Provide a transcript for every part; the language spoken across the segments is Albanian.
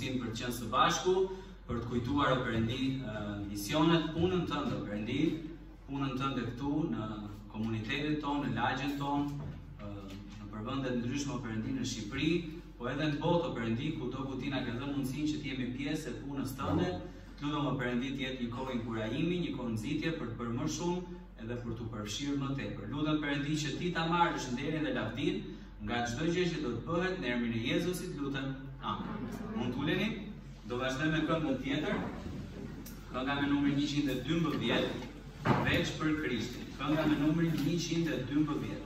Për të qenë së bashku, për të kujtuar o Perëndi misionet, punën tënde o Perëndi, punën tënde këtu në komunitetin tonë, në lagjen tonë, në përvendet ndryshme o Perëndi në Shqipëri, po edhe në botë o Perëndi, kudo ku ti na ke dhënë mundësinë që të jemi pjesë e punës tënde. Të lutem o Perëndi të jetë një kohë inkurajimi, një kohë nxitje për të bërë më shumë edhe për t'u përfshirë më tepër. Lutem Perëndi që ti ta marrësh nderin dhe lavdinë nga çdo gjë që do të bëhet në emrin e Jezusit, lutem. Amen. Mund t'uleni, do vazhdoj me këngën tjetër, kënga me numrin 112, veç për Krishtin. Kënga me numrin 112.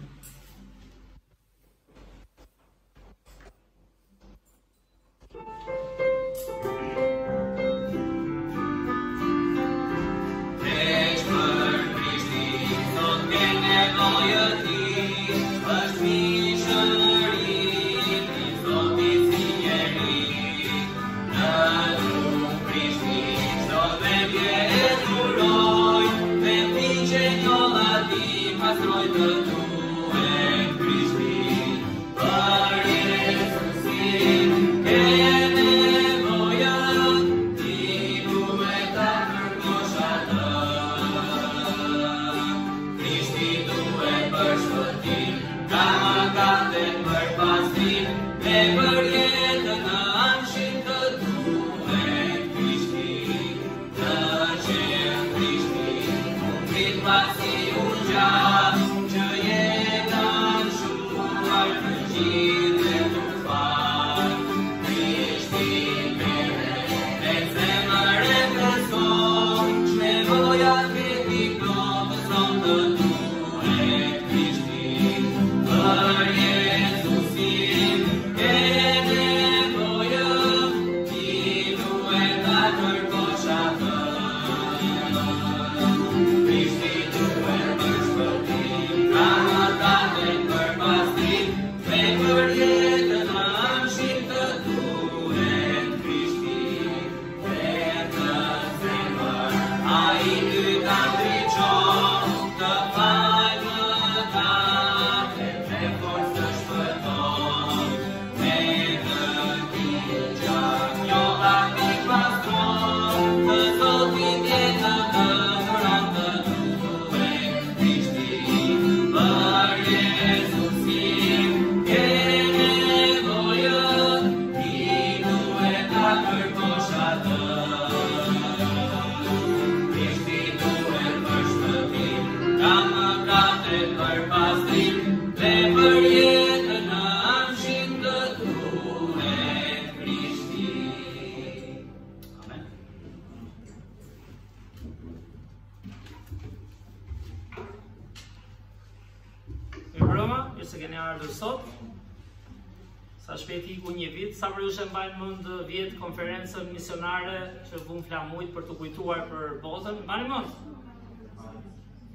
Konferencën misionare që vun flamujt për të kujtuar për botën, mbani mend.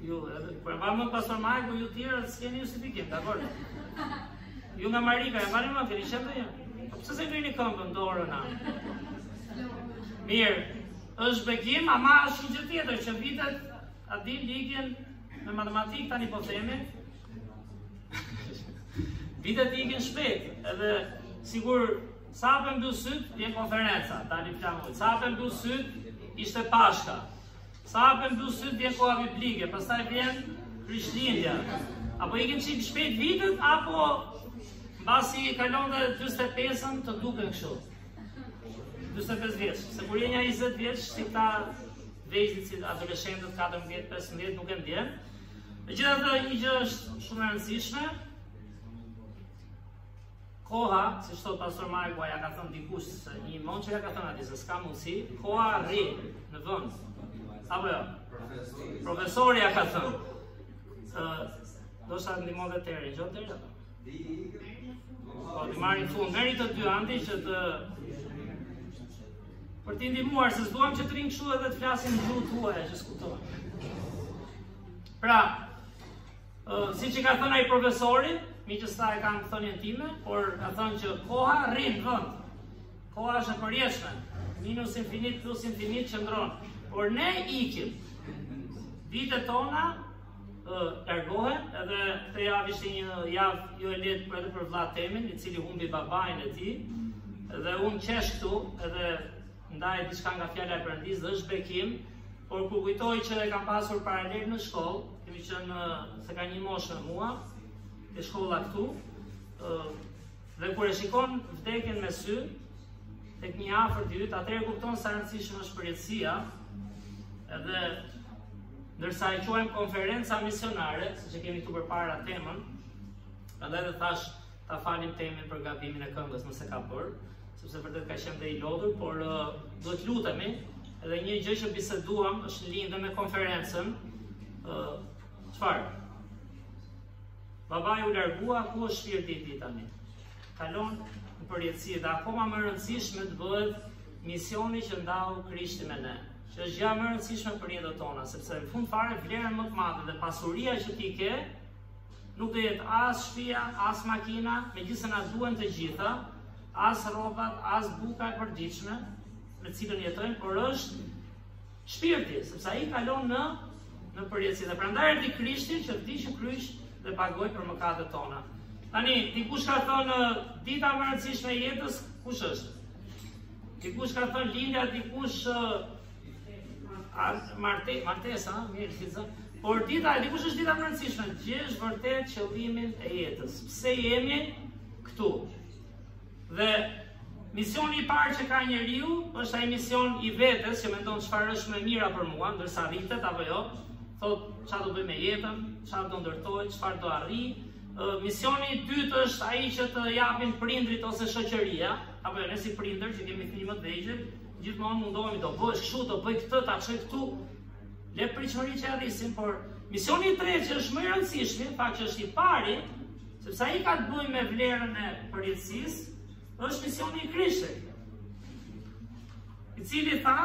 Ju, kur e mbani mend pastor Majku, ju tjerë s'keni justifikim, dakor? Ju nga Marika, e mbani mend, keni qenë ndonjë? Po pse se ngrini këmbën dorën na? Mirë, është bekim, ama është një gjë tjetër që vitet a din ligjen me matematikë tani po themi. Vitet ikin shpejt, edhe sigur sa për mbi syt, vjen konferenca, tani flamujt. Sa për mbi syt, ishte Pashka. Sa për mbi syt, vjen koha biblike, pastaj vjen Krishtlindja. Apo ikin qip shpejt vitet, apo mbasi kalon dhe 45-ën të duken kështu. 45 vjeç. Se kur je një 20 vjeç, si këta vejzit si adoleshentët 14-15 nuk e ndjen. Megjithatë, një gjë është shumë e rëndësishme. Koha, si thot pastor Marku, ja ka thënë dikush se një monçë ja ka thënë atij se s'ka mundësi, koha rri në vend. Apo jo? Profesori ja ka thënë. do sa ndihmon dhe Teri, gjo Teri apo? Po, t'i marrin fund, meri të dy Andi që të... Për t'i ndihmuar, se s'duam që të rinë kështu edhe të flasin në gjuhë tuaja, që s'kuptohen. Pra, si që ka thënë ai profesori, miqës ta e kanë thënien time, por ka thënë që koha rrin vend. Koha është e përjetshme. Minus infinit plus infinit qëndron. Por ne ikim. Vitet tona largohen, edhe këtë javë ishte një javë jo e lehtë për vlla Temin, i cili humbi babain e tij, dhe unë qesh këtu, edhe ndaj diçka nga fjala e Perëndisë, dhe është bekim, por kur kujtoj që e kam pasur paralel në shkollë, kemi qenë se ka një moshë me mua, e shkolla këtu, dhe kur e shikon vdekjen me sy, tek një afërt i yt, atëherë kupton sa rëndësishme është përjetësia, edhe ndërsa e quajmë konferenca misionare, siç e kemi këtu përpara temën, prandaj edhe thash ta falim Temin për gabimin e këngës nëse ka bërë, sepse vërtet ka qenë dhe i lodhur, por duhet lutemi, edhe një gjë që biseduam është në lidhje me konferencën, çfarë? Babai u largua, ku është shpirti i tij tani? Kalon në përjetësi dhe akoma më rëndësishme të bëhet misioni që ndau Krishti me ne. Që është gjë më e rëndësishme për jetën tona, sepse në fund fare vlerën më të madhe dhe pasuria që ti ke nuk do jetë as shtëpia, as makina, megjithëse na duhen të gjitha, as rrobat, as buka e përditshme me cilën jetojmë, por është shpirti, sepse ai kalon në përjetësi. Dhe prandaj erdhi Krishti që vdiqë kryq dhe pagoi për mëkatet tona. Tani, dikush ka thënë dita më e rëndësishme e jetës, kush është? Dikush ka thënë lindja, dikush martesa, mirë fiza. Por dikush është dita më e rëndësishme, gjesh vërtet qëllimin e jetës. Pse jemi këtu? Dhe misioni i parë që ka njeriu është ai mision i vetes që mendon çfarë është më mira për mua, ndërsa rritet apo jo, thot çfarë do bëj me jetën, çfarë do ndërtoj, çfarë do arrij. Misioni i dytë është ai që të japin prindrit ose shoqëria, apo jo ne si prindër që kemi fëmijë më të vegjël, gjithmonë mundohemi do bësh kështu, do bëj këtë, ta çoj këtu. Le pritshmëri që arrisim, por misioni i tretë që është më i rëndësishëm, fakt që është i pari, sepse ai ka të bëjë me vlerën e përjetësisë, është misioni i Krishtit, i cili tha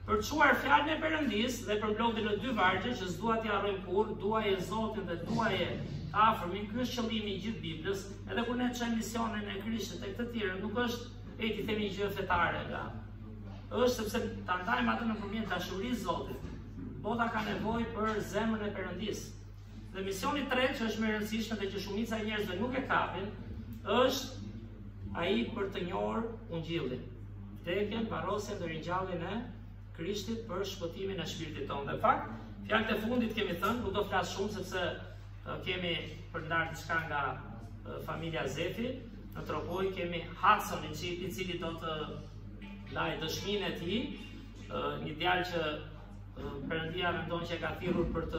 për të çuar fjalën e Perëndisë dhe përmbledhi në dy vargje që s'dua t'i harrojmë kurrë, duaje Zotin dhe duaje afërmin. Ky është qëllimi i gjithë Biblës, edhe kur ne çojmë misionin e Krishtit tek të tjerë, nuk është ti themi një gjë fetare nga. Është sepse ta ndajmë atë nëpërmjet dashurisë Zotit. Bota ka nevojë për zemrën e Perëndisë. Dhe misioni i tretë që është më i rëndësishëm dhe që shumica e njerëzve nuk e kapin, është ai për të njohur ungjillin. Vdekjen, varrosjen dhe ringjalljen e Krishtit për shpëtimin e shpirtit tonë. Dhe fakt, fjalët e fundit kemi thënë, nuk do flas shumë sepse kemi për ndarë diçka nga familja Zefi. Në Tropoj kemi Hudson i cili do të lajë dëshminë e tij, një djalë që Perëndia mendon që e ka thirrur për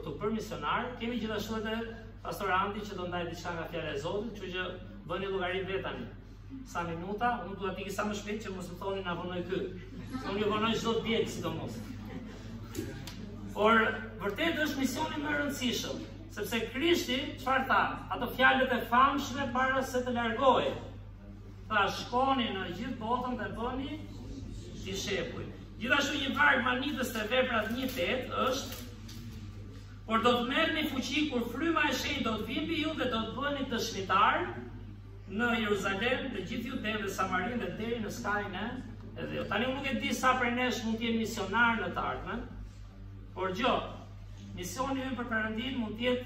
të bërë misionar. Kemi gjithashtu edhe pastor Andi që do ndajë diçka nga fjala e Zotit, kështu që bëni llogarit vetë tani. Sa minuta, unë duhet të ikë sa më shpejt që mos më thoni na vonoj ky. Unë ju vonoj çdo ditë sidomos. Por vërtet është misioni më i rëndësishëm, sepse Krishti çfarë tha? Ato fjalët e famshme para se të largohej. Tha, shkoni në gjithë botën dhe bëni dishepuj. Gjithashtu një varg Manitës te Veprat 1:8 është: por do të merrni fuqi kur fryma e shenjtë do të vijë mbi ju dhe do të bëheni dëshmitar në Jeruzalem, në gjithë Judeen dhe Samarinë dhe deri në skajin e Dheut. Tani unë nuk e di sa prej nesh mund të jenë misionar në të ardhmen, por misioni ynë për Perëndin mund të jetë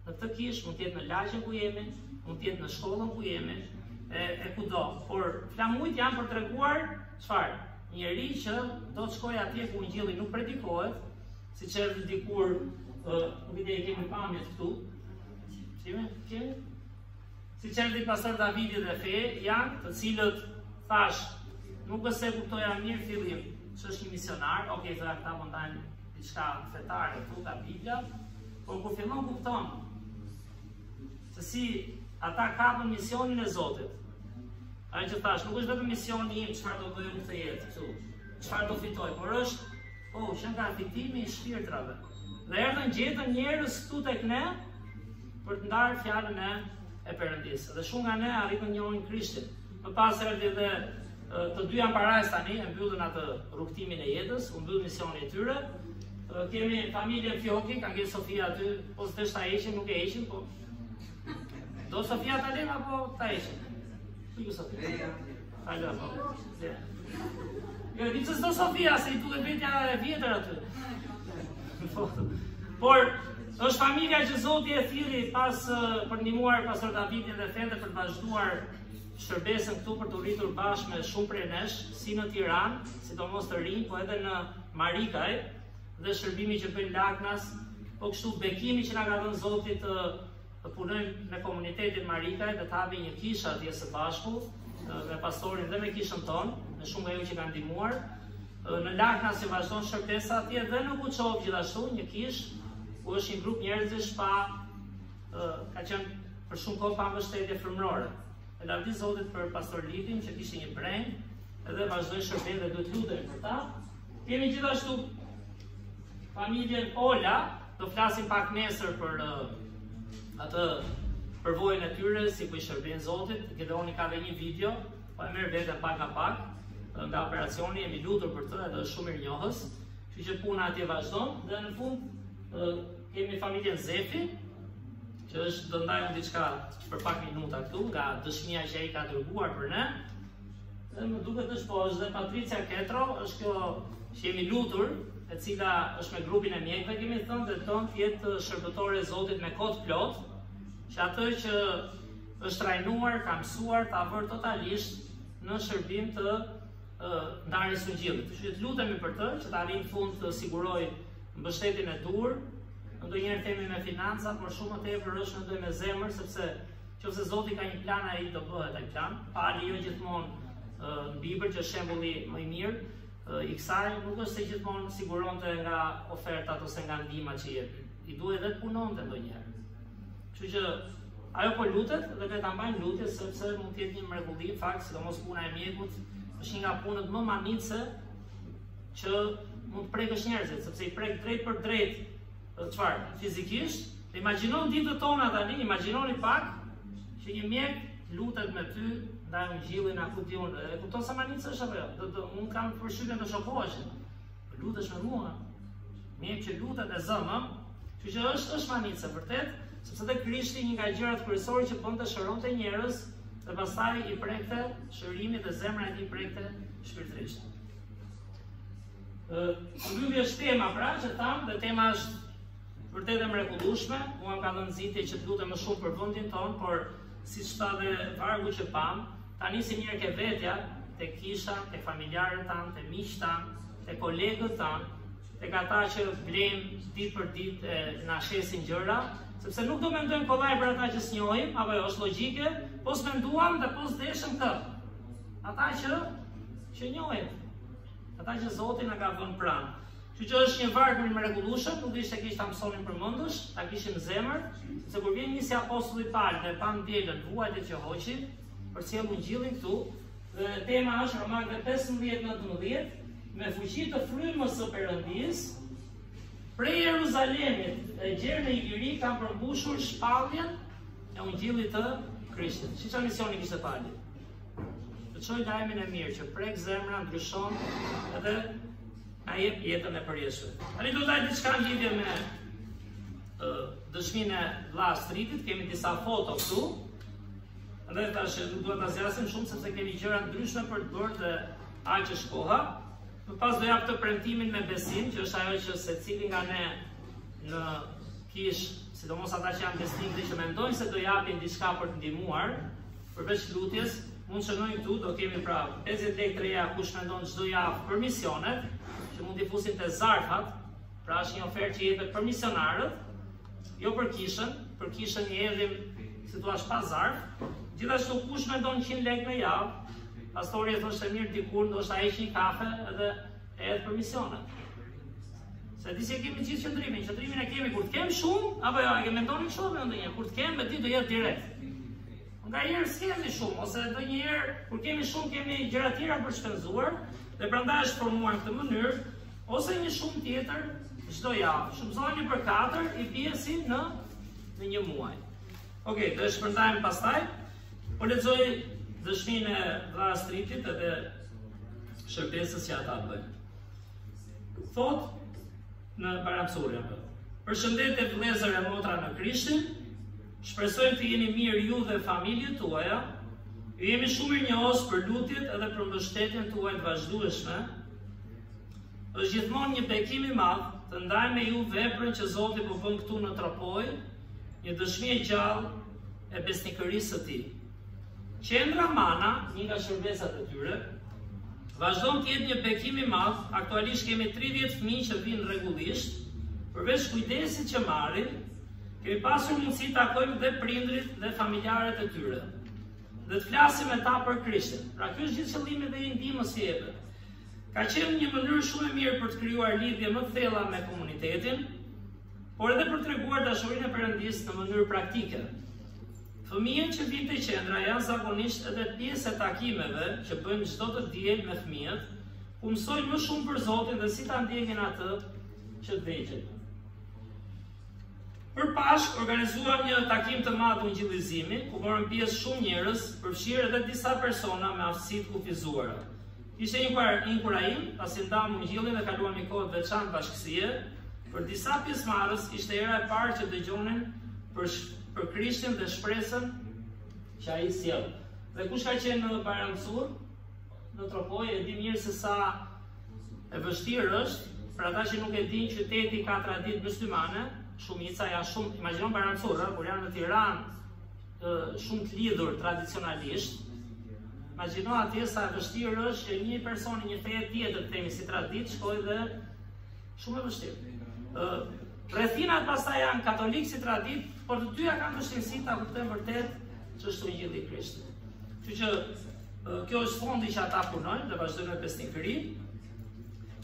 në këtë kish, mund të jetë në lagjen ku jemi, mund të jetë në shkollën ku jemi, e kudo. Por flamujt janë për treguar çfarë? Njeri që do të shkojë atje ku ungjilli nuk predikohet, siç erdhi dikur, nuk e di kemi pamjet këtu. Kemi? Siç erdhi pastor Davidi dhe Fe, janë të cilët thash, nuk është se kuptoja mirë fillim që është një misionar, okej, thoya këta mund ndajnë diçka fetare këtu nga Bibla, por kur fillon kupton se si ata kapën misionin e Zotit. Ai që thash, nuk është vetëm misioni im çfarë do bëj unë këtë jetë këtu, çfarë do fitoj, por është që nga fitimi i shpirtrave. Dhe erdhën gjetën njerëz këtu tek ne për të ndarë fjalën e Perëndisë. Dhe shumë nga ne arritën të njohin Krishtin. Më pas erdhi dhe të dy janë parajs tani, e mbyllën atë rrugtimin e jetës, u mbyll misioni i tyre. Kemi familjen Fjoki, ka ngel Sofia aty, po s'desh ta heqim, nuk e heqim, po. Do Sofia ta lëm apo ta heqim? Ku ju Sofia? Hajde apo. Jo, di se s'do Sofia, se i duhet vetja e vjetër aty. Por është familja që Zoti e thirrri pas për ndihmuar pastor Davidin dhe Fende për të vazhduar shërbesën këtu për të rritur bashkë me shumë prej nesh, si në Tiranë, sidomos të rinj, po edhe në Marikaj, dhe shërbimi që bëjnë Laknas, po kështu bekimi që na ka dhënë Zoti të punojmë me komunitetin Marikaj, dhe të hapim një kishë atje së bashku, me pastorin dhe me kishën tonë, me shumë nga ju që kanë ndihmuar. Në Laknas që vazhdon shërbesa atje dhe në Kuçov gjithashtu një kishë, ku është një grup njerëzish ka qenë për shumë kohë pa mbështetje frymërore. E lavdi Zotit për pastor Lidin që kishte një breng, edhe vazhdoi shërbim dhe duhet lutemi për ta. Kemi gjithashtu familjen Ola, do flasim pak nesër për atë përvojën e tyre, si ku i shërbejnë Zotit. Gedoni ka dhe një video, po e merr veten pak nga pak nga operacioni, jemi lutur për të, edhe është shumë mirënjohës. Kështu që puna atje vazhdon dhe në fund kemi familjen Zefi, që është do ndajmë diçka për pak minuta këtu, nga dëshmia që ai ka dërguar për ne. Dhe më duket është po është dhe Patricia Ketro, është kjo që jemi lutur, e cila është me grupin e mjekëve, kemi thënë, dhe tonë të jetë shërbëtore e Zotit me kohë plot, që atë që është trajnuar, ka mësuar, ta vërë totalisht në shërbim të ndarjes së Ungjillit. Kështu që lutemi për të, që ta arrijë në fund të sigurojë mbështetjen e dur. Ndonjëherë themi me financa, por shumë më tepër është mendoj me zemër, sepse nëse Zoti ka një plan, ai do bëhet ai plan. Pali jo gjithmonë në Bibël që është shembulli më i mirë i kësaj, nuk është se gjithmonë siguronte nga ofertat ose nga ndihmat që jepin. I duhet edhe të punonte ndonjëherë. Kështu që ajo po lutet dhe ne ta mbajmë lutje sepse mund të jetë një mrekulli, fakt, sidomos puna e mjekut është një nga punët më manitse që mund të prekësh njerëzit, sepse i prek drejt për drejt çfarë? Fizikisht. Imagjinoni ditët tona tani, imagjinoni pak që një mjek lutet me ty ndaj Ungjillit, na ku diun, e kupton sa manicë është apo jo? Unë kam përshtypjen të shokohesh. Lutesh me mua. Mjek që lutet e zëm, kështu që është manicë vërtet, sepse te Krishti një nga gjërat kryesore që bënte shëronte njerëz dhe pastaj i prekte shërimin dhe zemra e tij prekte shpirtërisht. Mbyllje është tema pra, që tham, dhe tema është vërtet e mrekullueshme. Mua më ka dhënë nxitje që të lutem më shumë për vendin tonë, por siç tha dhe vargu që pam, tani si mirë ke vetja, tek kisha, tek familjarët tanë, tek miqtë tanë, tek kolegët tanë, tek ata që blejmë ditë për ditë na shesin gjëra, sepse nuk do mendojmë kollaj për ata që s'njohim, apo jo, është logjike, po s'menduam dhe po s'deshëm kë. Ata që njohim, ata që Zoti na ka vënë pranë. Kështu që është një varg i mrekullueshëm, nuk ishte keq ta mësonin përmendësh, ta kishim zemër, se kur vjen nisi apostulli Paul dhe pa ndjelën vuajtjet që hoqin për sjell Ungjillin këtu, dhe tema është Romakëve 15:19, me fuqi të frymës së Perëndisë, prej Jeruzalemit e gjerë në Iliri kanë përmbushur shpalljen e Ungjillit të Krishtit. Si çfarë misioni kishte Pauli? Të çojë lajmin e mirë që prek zemra, ndryshon edhe na jep jetën e përjetshme. Tani do të daj diçka në lidhje me dëshminë e vlla Stritit, kemi disa foto këtu. Dhe tash nuk duhet ta zgjasim shumë sepse kemi gjëra ndryshme për të bërë dhe aq është koha. Më pas do jap të premtimin me besim, që është ajo që secili nga ne në kish, sidomos ata që janë besimtë dhe që mendojnë se do japin diçka për të ndihmuar, përveç lutjes, mund shënojnë këtu, do kemi pra 50 lekë të reja kush mendon çdo javë për misionet, që mund t'i fusin te zarfat, pra është një ofertë që jepet për misionarët, jo për kishën i hedhim si thua pa zarf. Gjithashtu kush mendon 100 lekë në javë, pastori e thoshte mirë dikur ndoshta heq një kafe edhe edhe për misionet. Se disi kemi gjithë qëndrimin e kemi kur të kem shumë, apo jo, e mendoni kështu me ndonjëherë, kur të kem me ti do jetë direkt. Nga herë s'kemi shumë, ose ndonjëherë kur kemi shumë kemi gjëra tjera për shpenzuar, dhe prandaj është formuar në këtë mënyrë, ose një shumë tjetër çdo javë. Shumëzoni për 4 i bie si në një muaj. Okej, do e shpërndajmë pastaj. Po lexoj dëshminë e vlla Astritit edhe shërbesës që ata bëjnë. Thot në paramësurja. Përshëndetje vëllezër e motra në Krishtin. Shpresojmë të jeni mirë ju dhe familjet tuaja. Ju jemi shumë mirënjohës për lutjet edhe për mbështetjen tuaj të vazhdueshme. Është gjithmonë një bekim i madh të ndaj me ju veprën që Zoti po bën këtu në Tropoj, një dëshmi e gjallë e besnikërisë së tij. Qendra Mana, një nga shërbesat e tyre, vazhdon të jetë një bekim i madh. Aktualisht kemi 30 fëmijë që vinë rregullisht. Përveç kujdesit që marrin, kemi pasur mundësi të takojmë dhe prindrit dhe familjarët e tyre. Dhe të flasim me ta për Krishtin. Pra ky është gjithë qëllimi dhe i ndihmës që jepet. Ka qenë një mënyrë shumë e mirë për të krijuar lidhje më të thella me komunitetin, por edhe për të treguar dashurinë e Perëndisë në mënyrë praktike. Fëmijët që vinë te qendra janë zakonisht edhe pjesë e takimeve që bëjmë çdo të diel me fëmijët, ku mësojnë më shumë për Zotin dhe si ta ndjekin atë që të vegjël. Për Pashk organizuam një takim të madh ungjillizimi, ku morën pjesë shumë njerëz, përfshirë edhe disa persona me aftësi të kufizuara. Ishte një inkurajim, pasi ndam ungjillin dhe kaluam një kohë të veçantë bashkësie. Për disa pjesëmarrës ishte era e parë që dëgjonin për Krishtin dhe shpresën që ai sjell. Dhe kush ka qenë në Baramsur, në Tropoj, e di mirë se sa e vështirë është, për ata që nuk e dinë, qyteti ka traditë myslimane, shumica janë shumë, imagjinon Baramsur, kur janë në Tiranë, shumë të lidhur tradicionalisht. Imagjino atje sa e vështirë është që një person i një feje tjetër, themi si traditë, shkojë dhe shumë e vështirë. Rrethinat pastaj janë katolikë si traditë, por të dyja kanë vështirësi ta kuptojnë vërtet ç'është ungjilli i Krishtit. Kështu që kjo është fondi që ata punojnë dhe vazhdojnë me besnikëri.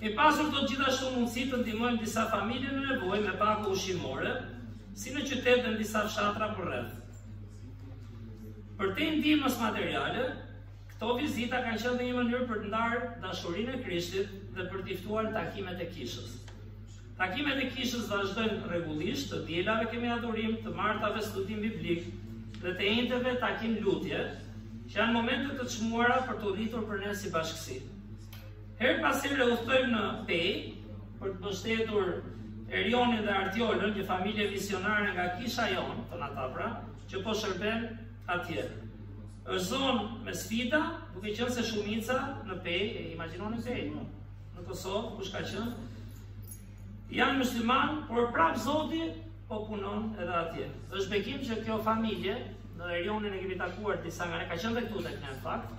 E pasur do gjithashtu mundësi të ndihmojmë disa familje në nevojë me pako ushqimore, si në qytet dhe në disa fshatra përreth. Për te ndihmës materiale, këto vizita kanë qenë një mënyrë për të ndarë dashurinë e Krishtit dhe për të ftuar takimet e kishës. Takimet e kishës vazhdojnë rregullisht, të dielave kemi adhurim, të martave studim biblik dhe të enteve takim lutje, që janë momente të çmuara për të rritur për ne si bashkësi. Her pas here udhtojmë në Pej për të mbështetur Erionin dhe Artiolën, një familje misionare nga kisha jonë, thon ata pra, që po shërben atje. Është zonë me sfida, duke qenë se shumica në Pej, imagjinoni Pej, në Kosovë, kush ka qenë, janë musliman, por prap Zoti po punon edhe atje. Është bekim që kjo familje, në Erionin e kemi takuar disa nga ne, ka qenë dhe këtu tek ne në fakt,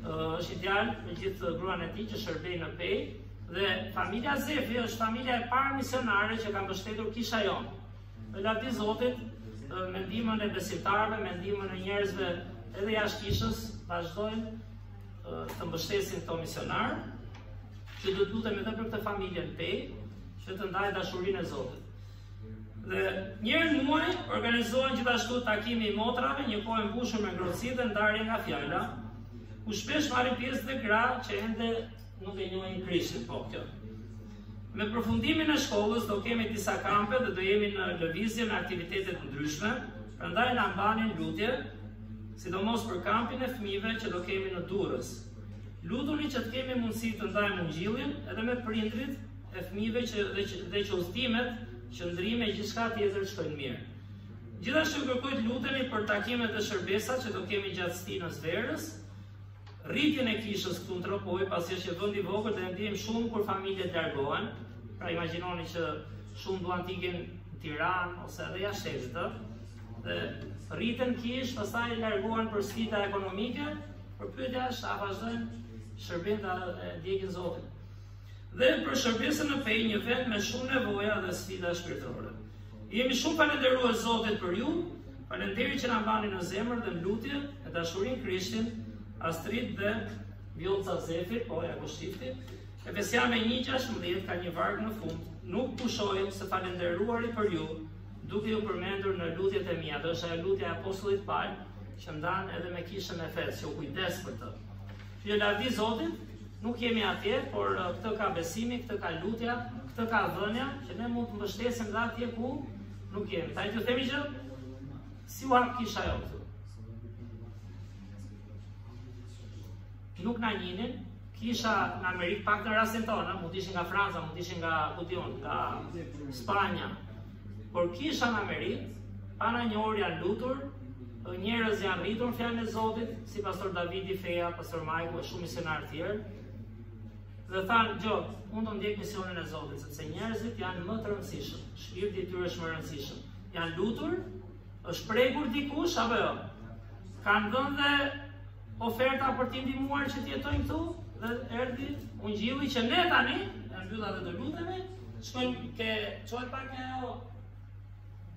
është ideal me gjithë gruan e tij që shërbejnë në Pej, dhe familja Zefi është familja e parë misionare që ka mbështetur kisha jonë. Me lavdi Zotit, me ndihmën e besimtarëve, me ndihmën e njerëzve edhe jashtë kishës, vazhdojnë të mbështesin këto misionarë, që do të lutem edhe për këtë familje në Pej, që të ndajë dashurinë e Zotit. Dhe njërë në muaj organizohen gjithashtu takimi i motrave, një kohë e mbushur me ngrohtësi dhe ndarje nga fjala, ku shpesh marrin pjesë dhe gra që ende nuk e njohin Krishtin, po kjo. Me përfundimin e shkollës do kemi disa kampe dhe do jemi në lëvizje me aktivitete të ndryshme, prandaj na mbanin lutje, sidomos për kampin e fëmijëve që do kemi në Durrës. Lutuni që të kemi mundësi të ndajmë ungjillin edhe me prindrit e fëmijëve dhe që udhëtimet, qëndrime e gjithçka tjetër shkojnë mirë. Gjithashtu kërkoj të luteni për takimet e shërbesat që do kemi gjatë stinës verës, rritjen e kishës këtu në Tropoj, pasi është vend i vogël dhe ndiem shumë kur familjet largohen. Pra imagjinoni që shumë duan të ikin në Tiranë ose edhe jashtë shtetit, dhe rriten kish, pastaj largohen për sfida ekonomike, por pyetja është a vazhdojnë shërbim ta ndjekin Zotin. Dhe për shërbesën në Pej, një vend me shumë nevoja dhe sfida shpirtërore. Jemi shumë falënderues Zotit për ju, falënderit që na mbani në zemër dhe në lutje e dashurinë Krishtin, Astrid dhe Vjollca Zefi, po ja kushtifti. Efesiane 1:16 ka një varg në fund, nuk pushojmë se falënderuari për ju, duke ju përmendur në lutjet e mia. Do është ajo lutja e apostullit Paul, që ndan edhe me kishën e Efes, që u kujdes për të. Që lavdi Zotit, nuk jemi atje, por këtë ka besimi, këtë ka lutja, këtë ka dhënia, që ne mund të mbështesim dhe atje ku nuk jemi. Ta ju themi që si u hap kisha jo këtu. Nuk na njinin, kisha në Amerikë, pak në rastin tonë, mund t'ishin nga Franca, mund t'ishin nga Kution, nga Spanja. Por kisha në Amerikë, pana njohur janë lutur, njerëz janë rritur fjalën e Zotit, si pastor Davidi Feja, pastor Majku e shumë misionar tjerë. Dhe thanë, Gjo, unë të ndjek misionin e Zotit, sepse njerëzit janë më të rëndësishëm, shpirti i tyre është më rëndësishëm. Janë lutur, është prekur dikush apo jo? Kanë dhënë dhe oferta për t'i ndihmuar që të jetojnë këtu dhe erdhi ungjilli që ne tani, e mbylla dhe do lutemi, shkojmë ke çoj pak ajo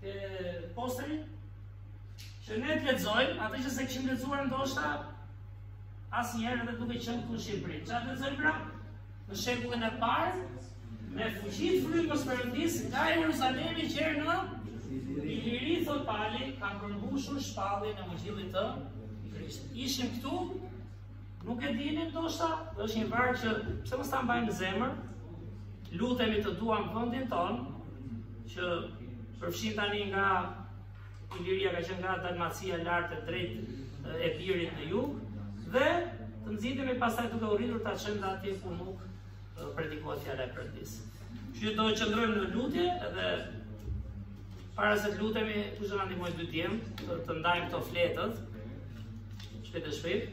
ke posterin që ne të lexojmë, atë që se kishim lexuar ndoshta asnjëherë edhe duke qenë këtu në Shqipëri. Çfarë lexojmë pra? Në shekullin e parë, me fuqi të frymës Perëndis, nga Jeruzalemi që në i liri, thot Pali, kanë përmbushur shpalljen e ungjillit të Krishtit. Ishim këtu, nuk e dinin ndoshta, dhe është një varg që pse mos ta mbajmë në zemër, lutemi të duam vendin ton, që përfshin tani nga Iliria ka qenë nga Dalmacia lart e drejt e Birit në jug, dhe të nxitemi pastaj duke u rritur ta çojmë atje ku nuk predikohet fjala e Perëndis. Që do të qëndrojmë në lutje edhe para se të lutemi, kush do na ndihmojë dy djem të ndajmë këto fletët shpejt e shpejt.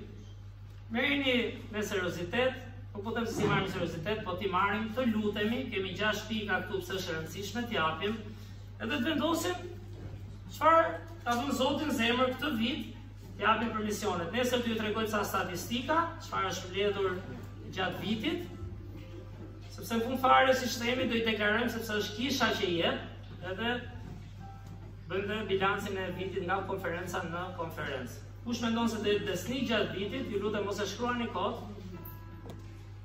Merrni me seriozitet, nuk po them se si marrim me seriozitet, po ti marrim të lutemi, kemi 6 pika këtu pse është e rëndësishme t'japim, edhe të vendosim çfarë ka dhënë Zoti në zemër këtë vit, t'japim për misionet. Nesër t'ju tregoj ca statistika, çfarë është mbledhur gjatë vitit, sepse në fund fare si themi do i deklarojmë sepse është kisha që jep, edhe bëjmë bilancin e vitit nga konferenca në konferencë. Kush mendon se do të desni gjatë vitit, ju lutem mos e shkruani kot,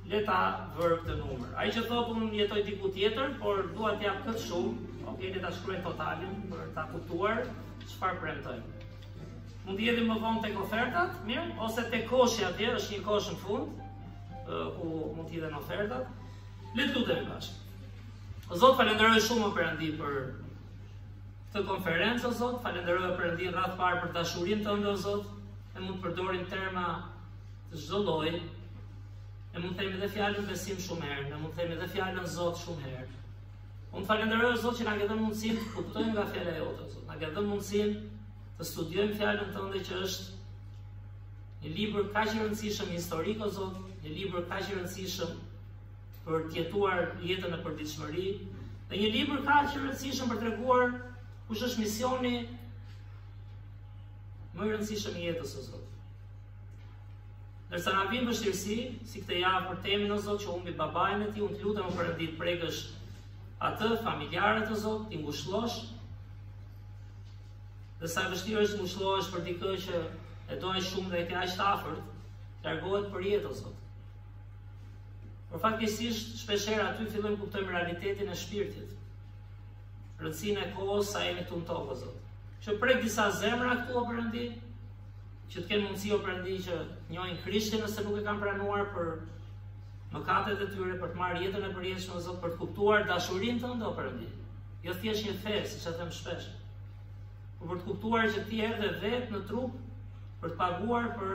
le ta vër këtë numër. Ai që thotë unë jetoj diku tjetër, por dua të jap këtë shumë, okay, le ta shkruaj totalin për ta kuptuar çfarë premtojmë. Mund të jemi më vonë tek ofertat, mirë, ose tek koshi atje, është një kosh në fund, ku mund të jenë ofertat. Le të lutemi bashkë. O Zot, falenderoj shumë o Perëndi për këtë konferencë, o Zot, falenderoj o Perëndi radh parë për dashurinë tënde, o Zot, e mund të përdorim terma të çdo lloji, e mund të themi edhe fjalën besim shumë herë, ne mund të themi edhe fjalën Zot shumë herë. Unë falenderoj o Zot që na ke dhënë mundësinë të kuptojmë nga fjala jote, o Zot, na ke dhënë mundësinë të studiojmë fjalën tënde që është një libër kaq i rëndësishëm historik, o Zot, një libër kaq i rëndësishëm për të jetuar jetën e përditshmëri, dhe një libër kaq i rëndësishëm për treguar kush është misioni më i rëndësishëm i jetës, o Zot. Ndërsa na vjen vështirësi, si këtë javë për temën, o Zot, që humbi babain e tij, unë të lutem o Perëndi të prekësh atë familjarët, o Zot, ti ngushëllosh. Dhe sa vështirë është ngushëllohesh për dikë që e do aq shumë dhe e ke aq të afërt, largohet për jetë, o Zot. Por faktikisht shpeshherë aty fillojmë kuptojmë realitetin e shpirtit. Rëndësinë e kohës sa jemi këtu në tokë, o Zot. Që prek disa zemra këtu, o Perëndi, që të kenë mundësi, o Perëndi, që njohin Krishtin nëse nuk e kanë pranuar për mëkatet e tyre, për të marrë jetën e përjetshme, o Zot, për të kuptuar dashurinë tënde, o Perëndi. Jo thjesht një fe, siç e them shpesh, por për të kuptuar që ti erdhe vetë në trup për të paguar për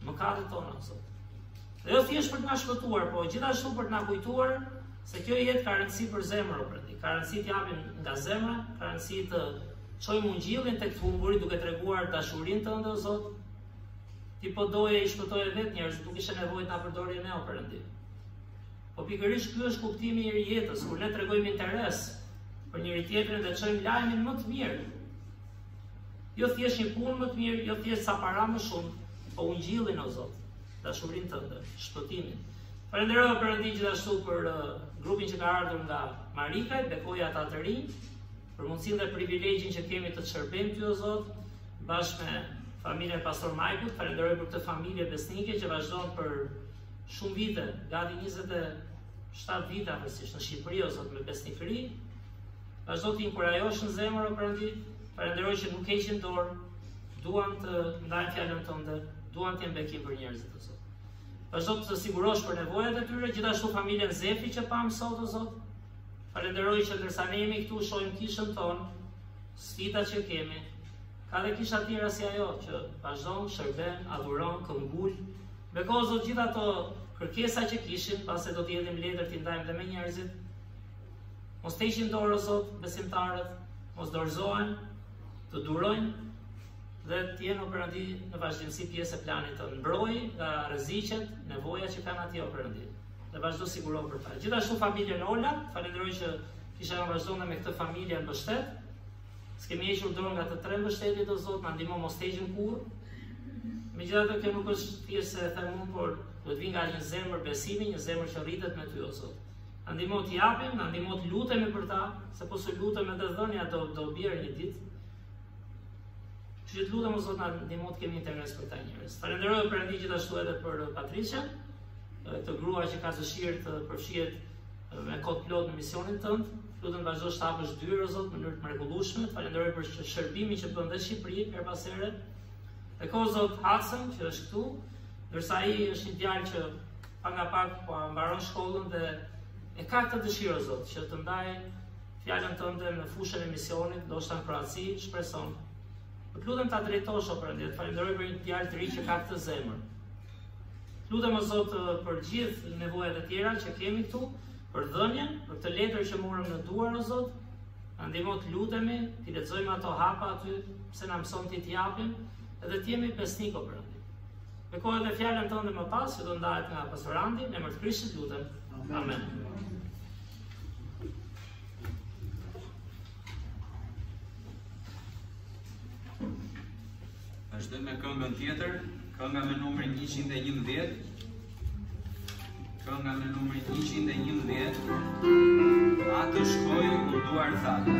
mëkatet tona, o Zot. Dhe jo thjesht për të na shpëtuar, po gjithashtu për të na kujtuar se kjo jetë ka rëndësi për zemrën, o Perëndi. Ka rëndësi të japim nga zemra, ka rëndësi të çojmë ungjillin tek humburi duke treguar dashurinë tënde, o Zot. Ti po doje i shpëtoje vetë njerëz, nuk ishte nevojë ta përdorje ne, o Perëndi. Po pikërisht ky është kuptimi i jetës, kur ne tregojmë interes për njëri tjetrin dhe çojmë lajmin më të mirë. Jo thjesht një punë më të mirë, jo thjesht sa para më shumë, po ungjillin, o Zot. Dashurinë tënde, shpëtimin. Falenderoj o Perëndi gjithashtu për grupin që ka ardhur nga Marikaj, bekoj ata të rinj, për mundësinë dhe privilegjin që kemi të shërbejmë ty, o Zot, bashkë me familjen e pastor Majkut. Falenderoj për këtë familje besnike që vazhdon për shumë vite, gati 27 vite afërsisht në Shqipëri, o Zot, me besnikëri. Vazhdo të inkurajosh në zemër, o Perëndi. Falenderoj që nuk heqin dorë, duan të ndajnë fjalën tënde, duan të jenë bekim për njerëzit, o Zot. Vazhdo të sigurosh për nevojat e tyre, gjithashtu familjen Zefi që pam sot, o Zot. Falenderoj që ndërsa ne jemi këtu shohim kishën tonë, sfidat që kemi, ka dhe kisha tjera si ajo që vazhdon, shërben, adhuron, këmbul. Beko Zot gjithë ato kërkesa që kishin, pase do të jetim letër t'i ndajmë dhe me njerëzit. Mos të ishin dorë, Zot, besimtarët, mos dorëzohen, të durojnë dhe të jenë o Perëndi në vazhdimsi pjesë e planit të mbroj nga rreziqet, nevoja që kanë atje o Perëndi. Dhe vazhdo siguro për ta. Gjithashtu familjen Ola, falenderoj që kisha vazhdojnë me këtë familje në mbështet. S'kemi hequr dorë nga të 3 mbështetjet o Zot, na ndihmo mos të heqim kurrë. Megjithatë kjo nuk është thjesht se them unë, por do të vinë nga një zemër besimi, një zemër që rritet me ty o Zot. Na ndihmo të japim, na ndihmo të lutemi për ta, se po se lutem edhe dhënia do bjerë një ditë. Që të lutem o Zot, na ndihmo të kemi interes për ta njerëz. Falenderoj Perëndi gjithashtu edhe për Patrician, këtë grua që ka dëshirë të përfshihet me kohë plot në misionin tënd. Lutem vazhdo shtapësh dyrë o Zot në mënyrë të mrekullueshme. Falenderoj për shërbimin që bën dhe Shqipëri her pas here. Dhe ko Zot Hudson që është këtu, ndërsa ai është një djalë që pa nga pak po mbaron shkollën dhe e ka këtë dëshirë o Zot që të ndaj fjalën tënde në fushën e misionit, ndoshta në Kroaci, shpreson. Të lutem ta drejtosh o Perëndi, të falenderoj për një djalë të ri që ka këtë zemër. Lutem o Zot për gjithë nevojat e tjera që kemi këtu, për dhënien, për këtë letër që morëm në duar o Zot. Na ndihmo të lutemi, t'i lexojmë ato hapa aty, pse na mëson ti t'i japim, edhe t'jemi besnik o Perëndi. Bekoj edhe fjalën tënde më pas, që do ndahet nga pastorandi, në emër të Krishtit lutem. Amen. Vazhdojmë me këngën tjetër, kënga me numrin 111. Kënga me numrin 111. Atë shkoj ku duar thatë.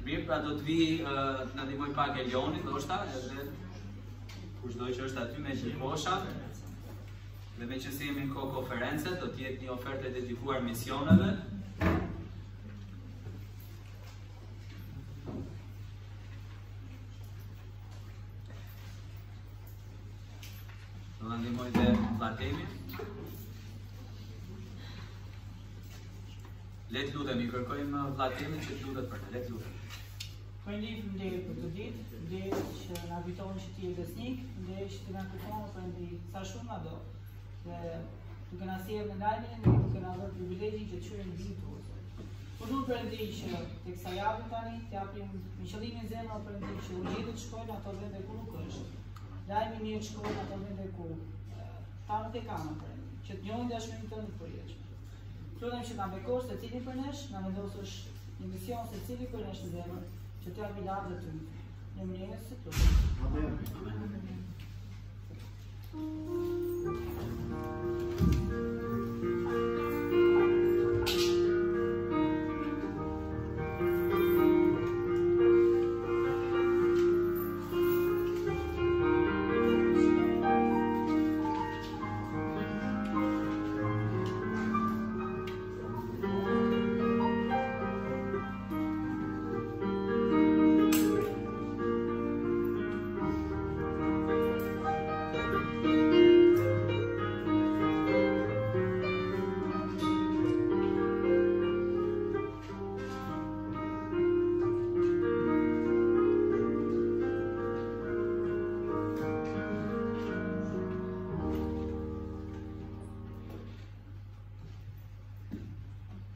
Mirë, pra do të vi na ndihmoj pak Elioni, ndoshta, edhe kushdo që është aty me gjithkosha. Dhe me që si jemi në kohë konference, do të jetë një ofertë dedikuar misioneve. Do na ndihmoj dhe vlatemi. Le të lutemi, kërkojmë vllatemin që të lutet për ne, le të lutem. Përndit mbledh për këtë ditë, mbledh që na kujton që ti je besnik, mbledh që ti na kujton përndit sa shumë na do. Dhe duke na sjellë në lajmin, duke na dhënë privilegjin që të qyrim vitin tuaj. Po duhet Perëndi që teksa japim tani, t'japim me qëllimin zemër Perëndi që ungjillit shkojnë ato vende ku nuk është. Lajmi mirë shkojnë ato vende ku ta nuk e kanë Perëndi, që të njohin dashurinë tënde të përjetshme. Lutem që na bekosh secili për nesh, na vendosësh një mision secili për nesh në zemër, që të japi lavdë ty. Në emrin e Jezusit. Amen.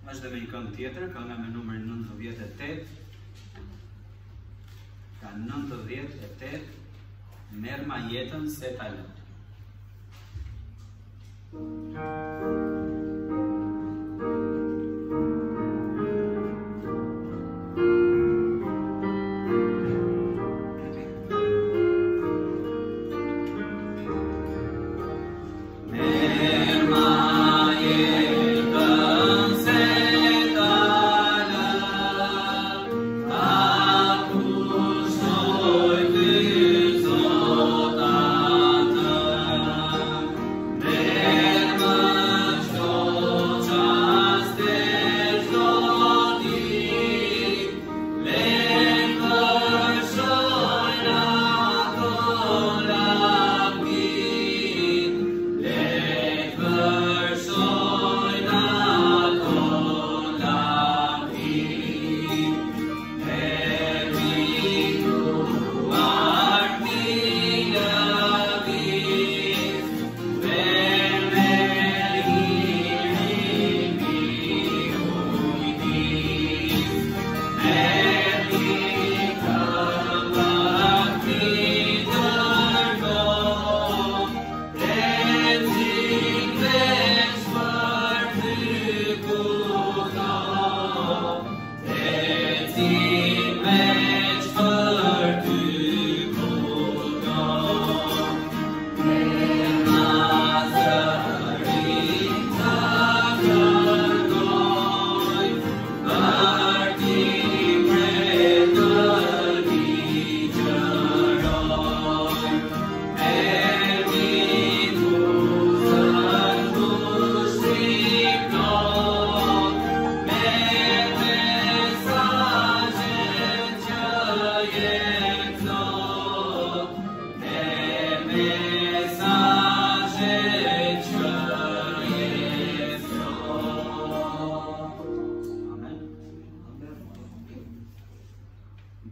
Është dhe me një këngë tjetër, kënga me numër 98. Ka 98, merr ma jetën se ta lë.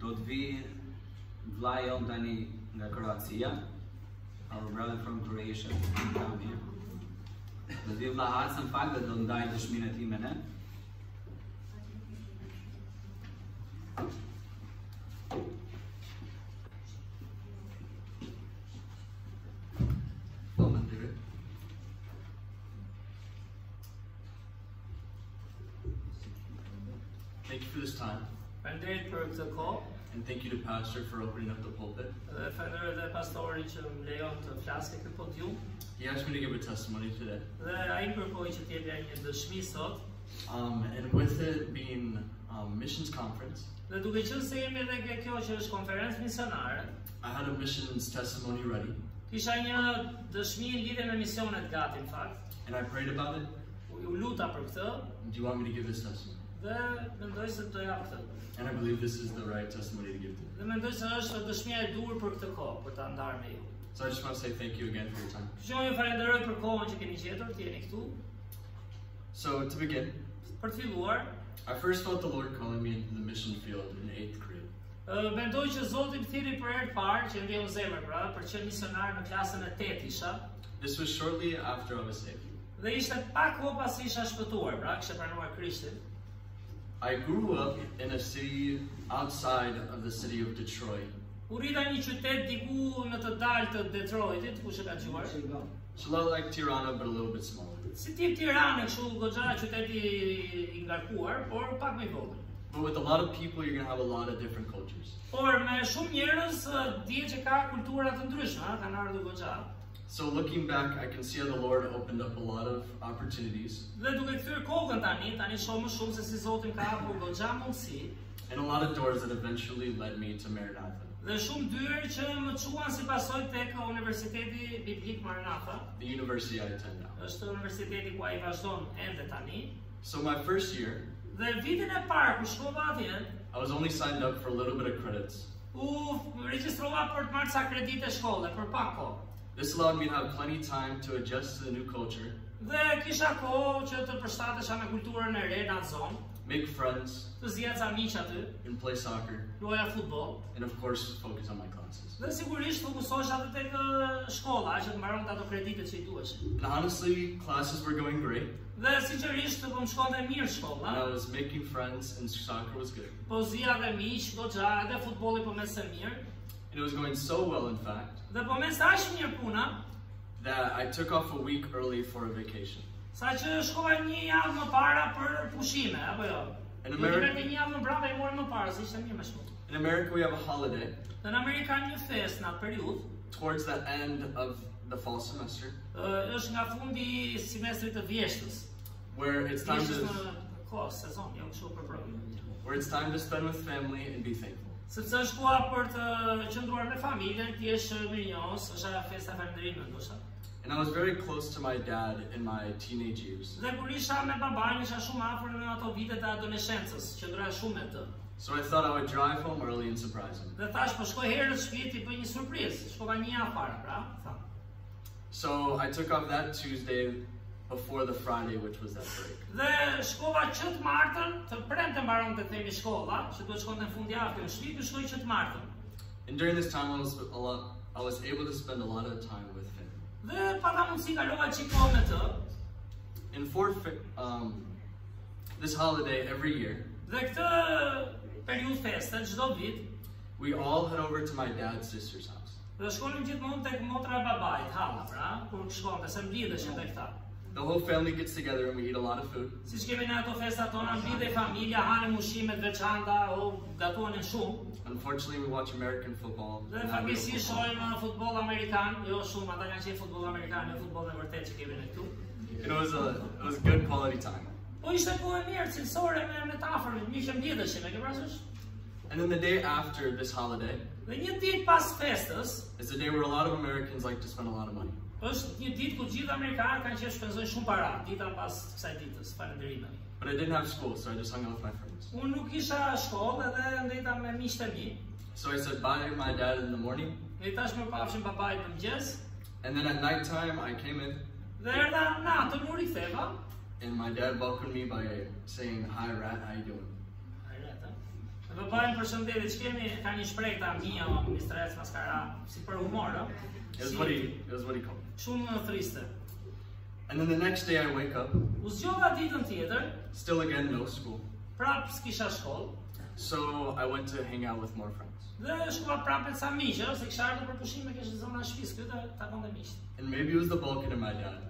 Do të vi vllai jon tani nga Kroacia, our brother from Croatia. Do të vi vlla Hasan fakt dhe do ndaj dëshminë e tij me ne. Thank you for this time. Faleminderit për këtë kohë. And thank you to Pastor for opening up the pulpit. Dhe falenderoj dhe pastorit që më lejon të flas tek këtë podium. He asked me to give a testimony today. Dhe ai kërkoi që të jepja një dëshmi sot. And with it being missions conference, Dhe duke qenë se jemi edhe kjo që është konferencë misionare, I had a missions testimony ready. Kisha një dëshmi lidhje me misionet gati në fakt. And I prayed about it. U luta për këtë. Do you want me to give this testimony? Dhe mendoj se do jap këtë. And I believe this is the right testimony to give to. Dhe mendoj se është dëshmia e duhur për këtë kohë, për ta ndarë me ju. So I just want to say thank you again for your time. Ju falenderoj për kohën që keni gjetur të jeni këtu. So to begin, Për të filluar, I first felt the Lord calling me into the mission field in 8th grade. Mendoj që Zoti më thiri për herë të parë që ndjeu zemër pra, për të qenë misionar në klasën e 8 isha. This was shortly after I was saved. Dhe ishte pak kohë pasi isha shpëtuar, pra, kisha pranuar Krishtin. I grew up in a city outside of the city of Detroit. U rrita një qytet diku në të dalë të Detroitit, kush e ka dëgjuar? It's a lot like Tirana, but a little bit smaller. Si tip Tiranë, kështu goxha qyteti I ngarkuar, por pak më I vogël. But with a lot of people, you're gonna have a lot of different cultures. Por me shumë njerëz dihet që ka kultura të ndryshme, kanë ardhur goxha. So looking back, I can see how the Lord opened up a lot of opportunities. Dhe duke kthyer kokën tani shoh më shumë se si Zoti ka hapur goxha mundësi. And a lot of doors that eventually led me to Maranatha. Dhe shumë dyert që më çuan si pasojë tek Universiteti Biblik Maranatha. The university I attend now. Është universiteti ku ai vazhdon ende tani. So my first year, Dhe vitin e parë kur shkova atje, I was only signed up for a little bit of credits. u regjistrova për të marrë sa kredite shkolle për pak kohë. This allowed me to have plenty time to adjust to the new culture, Dhe kisha kohë që të përshtatesha me kulturën e re në atë zonë, make friends, të zgjedh ca miq aty, and play soccer, luaja futboll. and of course focus on my classes. Dhe sigurisht fokusohesha edhe tek shkolla, që të mbaronte ato kreditet që I duheshin. And honestly, classes were going great, Dhe sinqerisht po më shkonte mirë and shkolla, I was making friends, and soccer was good. po zia dhe miq, goxha, edhe futbolli po mes së mirë. And it was going so well, in fact, Dhe po mes aq mirë puna, that I took off a week early for a vacation. sa që shkova një javë më para për pushime, apo jo? In Do të America, vetë një javë më brapa I mori më parë, se ishte mirë më shumë. in America, we have a holiday Dhe në Amerikë ka një festë në atë periudhë, towards the end of the fall semester, është nga fundi I semestrit të vjeshtës. where it's time Vjeshtës to në kohë, sezon, jo kështu për provë. spend with family and be thankful. Sepse është koha për të qëndruar me familjen, ti jesh mirënjohës, është ajo festa e falënderimit ndoshta. And I was very close to my dad in my teenage years. Dhe kur isha me babain, isha shumë afër në ato vitet e adoleshencës, qëndroja shumë me të. So I thought I would drive home early and surprise him. Dhe thash, po shkoj herët shtëpi ti bëj një surprizë. Shkova një javë para, pra, tha. So I took off that Tuesday before the Friday, which was that break. Dhe shkova që të martën, të premte mbaron të themi shkolla, që duhet shkonte në fundjavë në shtëpi, shkoj që të martën. And during this time, I was able to spend a lot of time with him. Dhe pata mundësi kalova çik kohë me të. And this holiday every year, Dhe këtë periudhë feste, çdo vit, we all head over to my dad's sister's house. dhe shkonim gjithmonë tek motra e babait, halla, pra, kur shkonte, se mblidheshin tek ta. The whole family gets together and we eat a lot of food. Siç kemi në ato festa tona, mblidhej familja, hanim ushqime të veçanta, o gatuanin shumë. Unfortunately, we watch American football. Dhe not real fatkeqësisht football. shohim futboll amerikan, jo shumë, ata kanë qenë futboll amerikan, jo futboll e vërtet që kemi ne këtu. It was good quality time. Po ishte kohë e mirë, cilësore me të afërmit, miq që mblidheshin, e ke parasysh? And then the day after this holiday Dhe një ditë pas festës, is the day where a lot of Americans like to spend a lot of money. është një ditë ku gjithë amerikanët kanë qenë shpenzojnë shumë para, dita pas kësaj ditës, falënderimit. But I didn't have school, so I just hung out with my friends. Unë nuk isha shkollë edhe ndeta me miqtë e mi. So I said bye to my dad in the morning, Dhe tash më pafshin babait në mëngjes, and then at nighttime I came in, dhe erdha natën u riktheva. and my dad welcomed me by saying, "Hi, Rat, how you doing?" Dhe babai më përshëndeti, ç'kemi, ka një shprehje ta mia, mistrec maskara, si për humor, ëh. It was what he called me. Shumë triste. And then the next day I wake up, U zgjova ditën tjetër, still again no school. prap s'kisha shkollë. So I went to hang out with more friends. Dhe shkova prapë me ca miq, se kisha ardhur për pushime, kishte zona e shtëpisë këtu dhe takonte miq. And maybe it was the Balkan in my dad.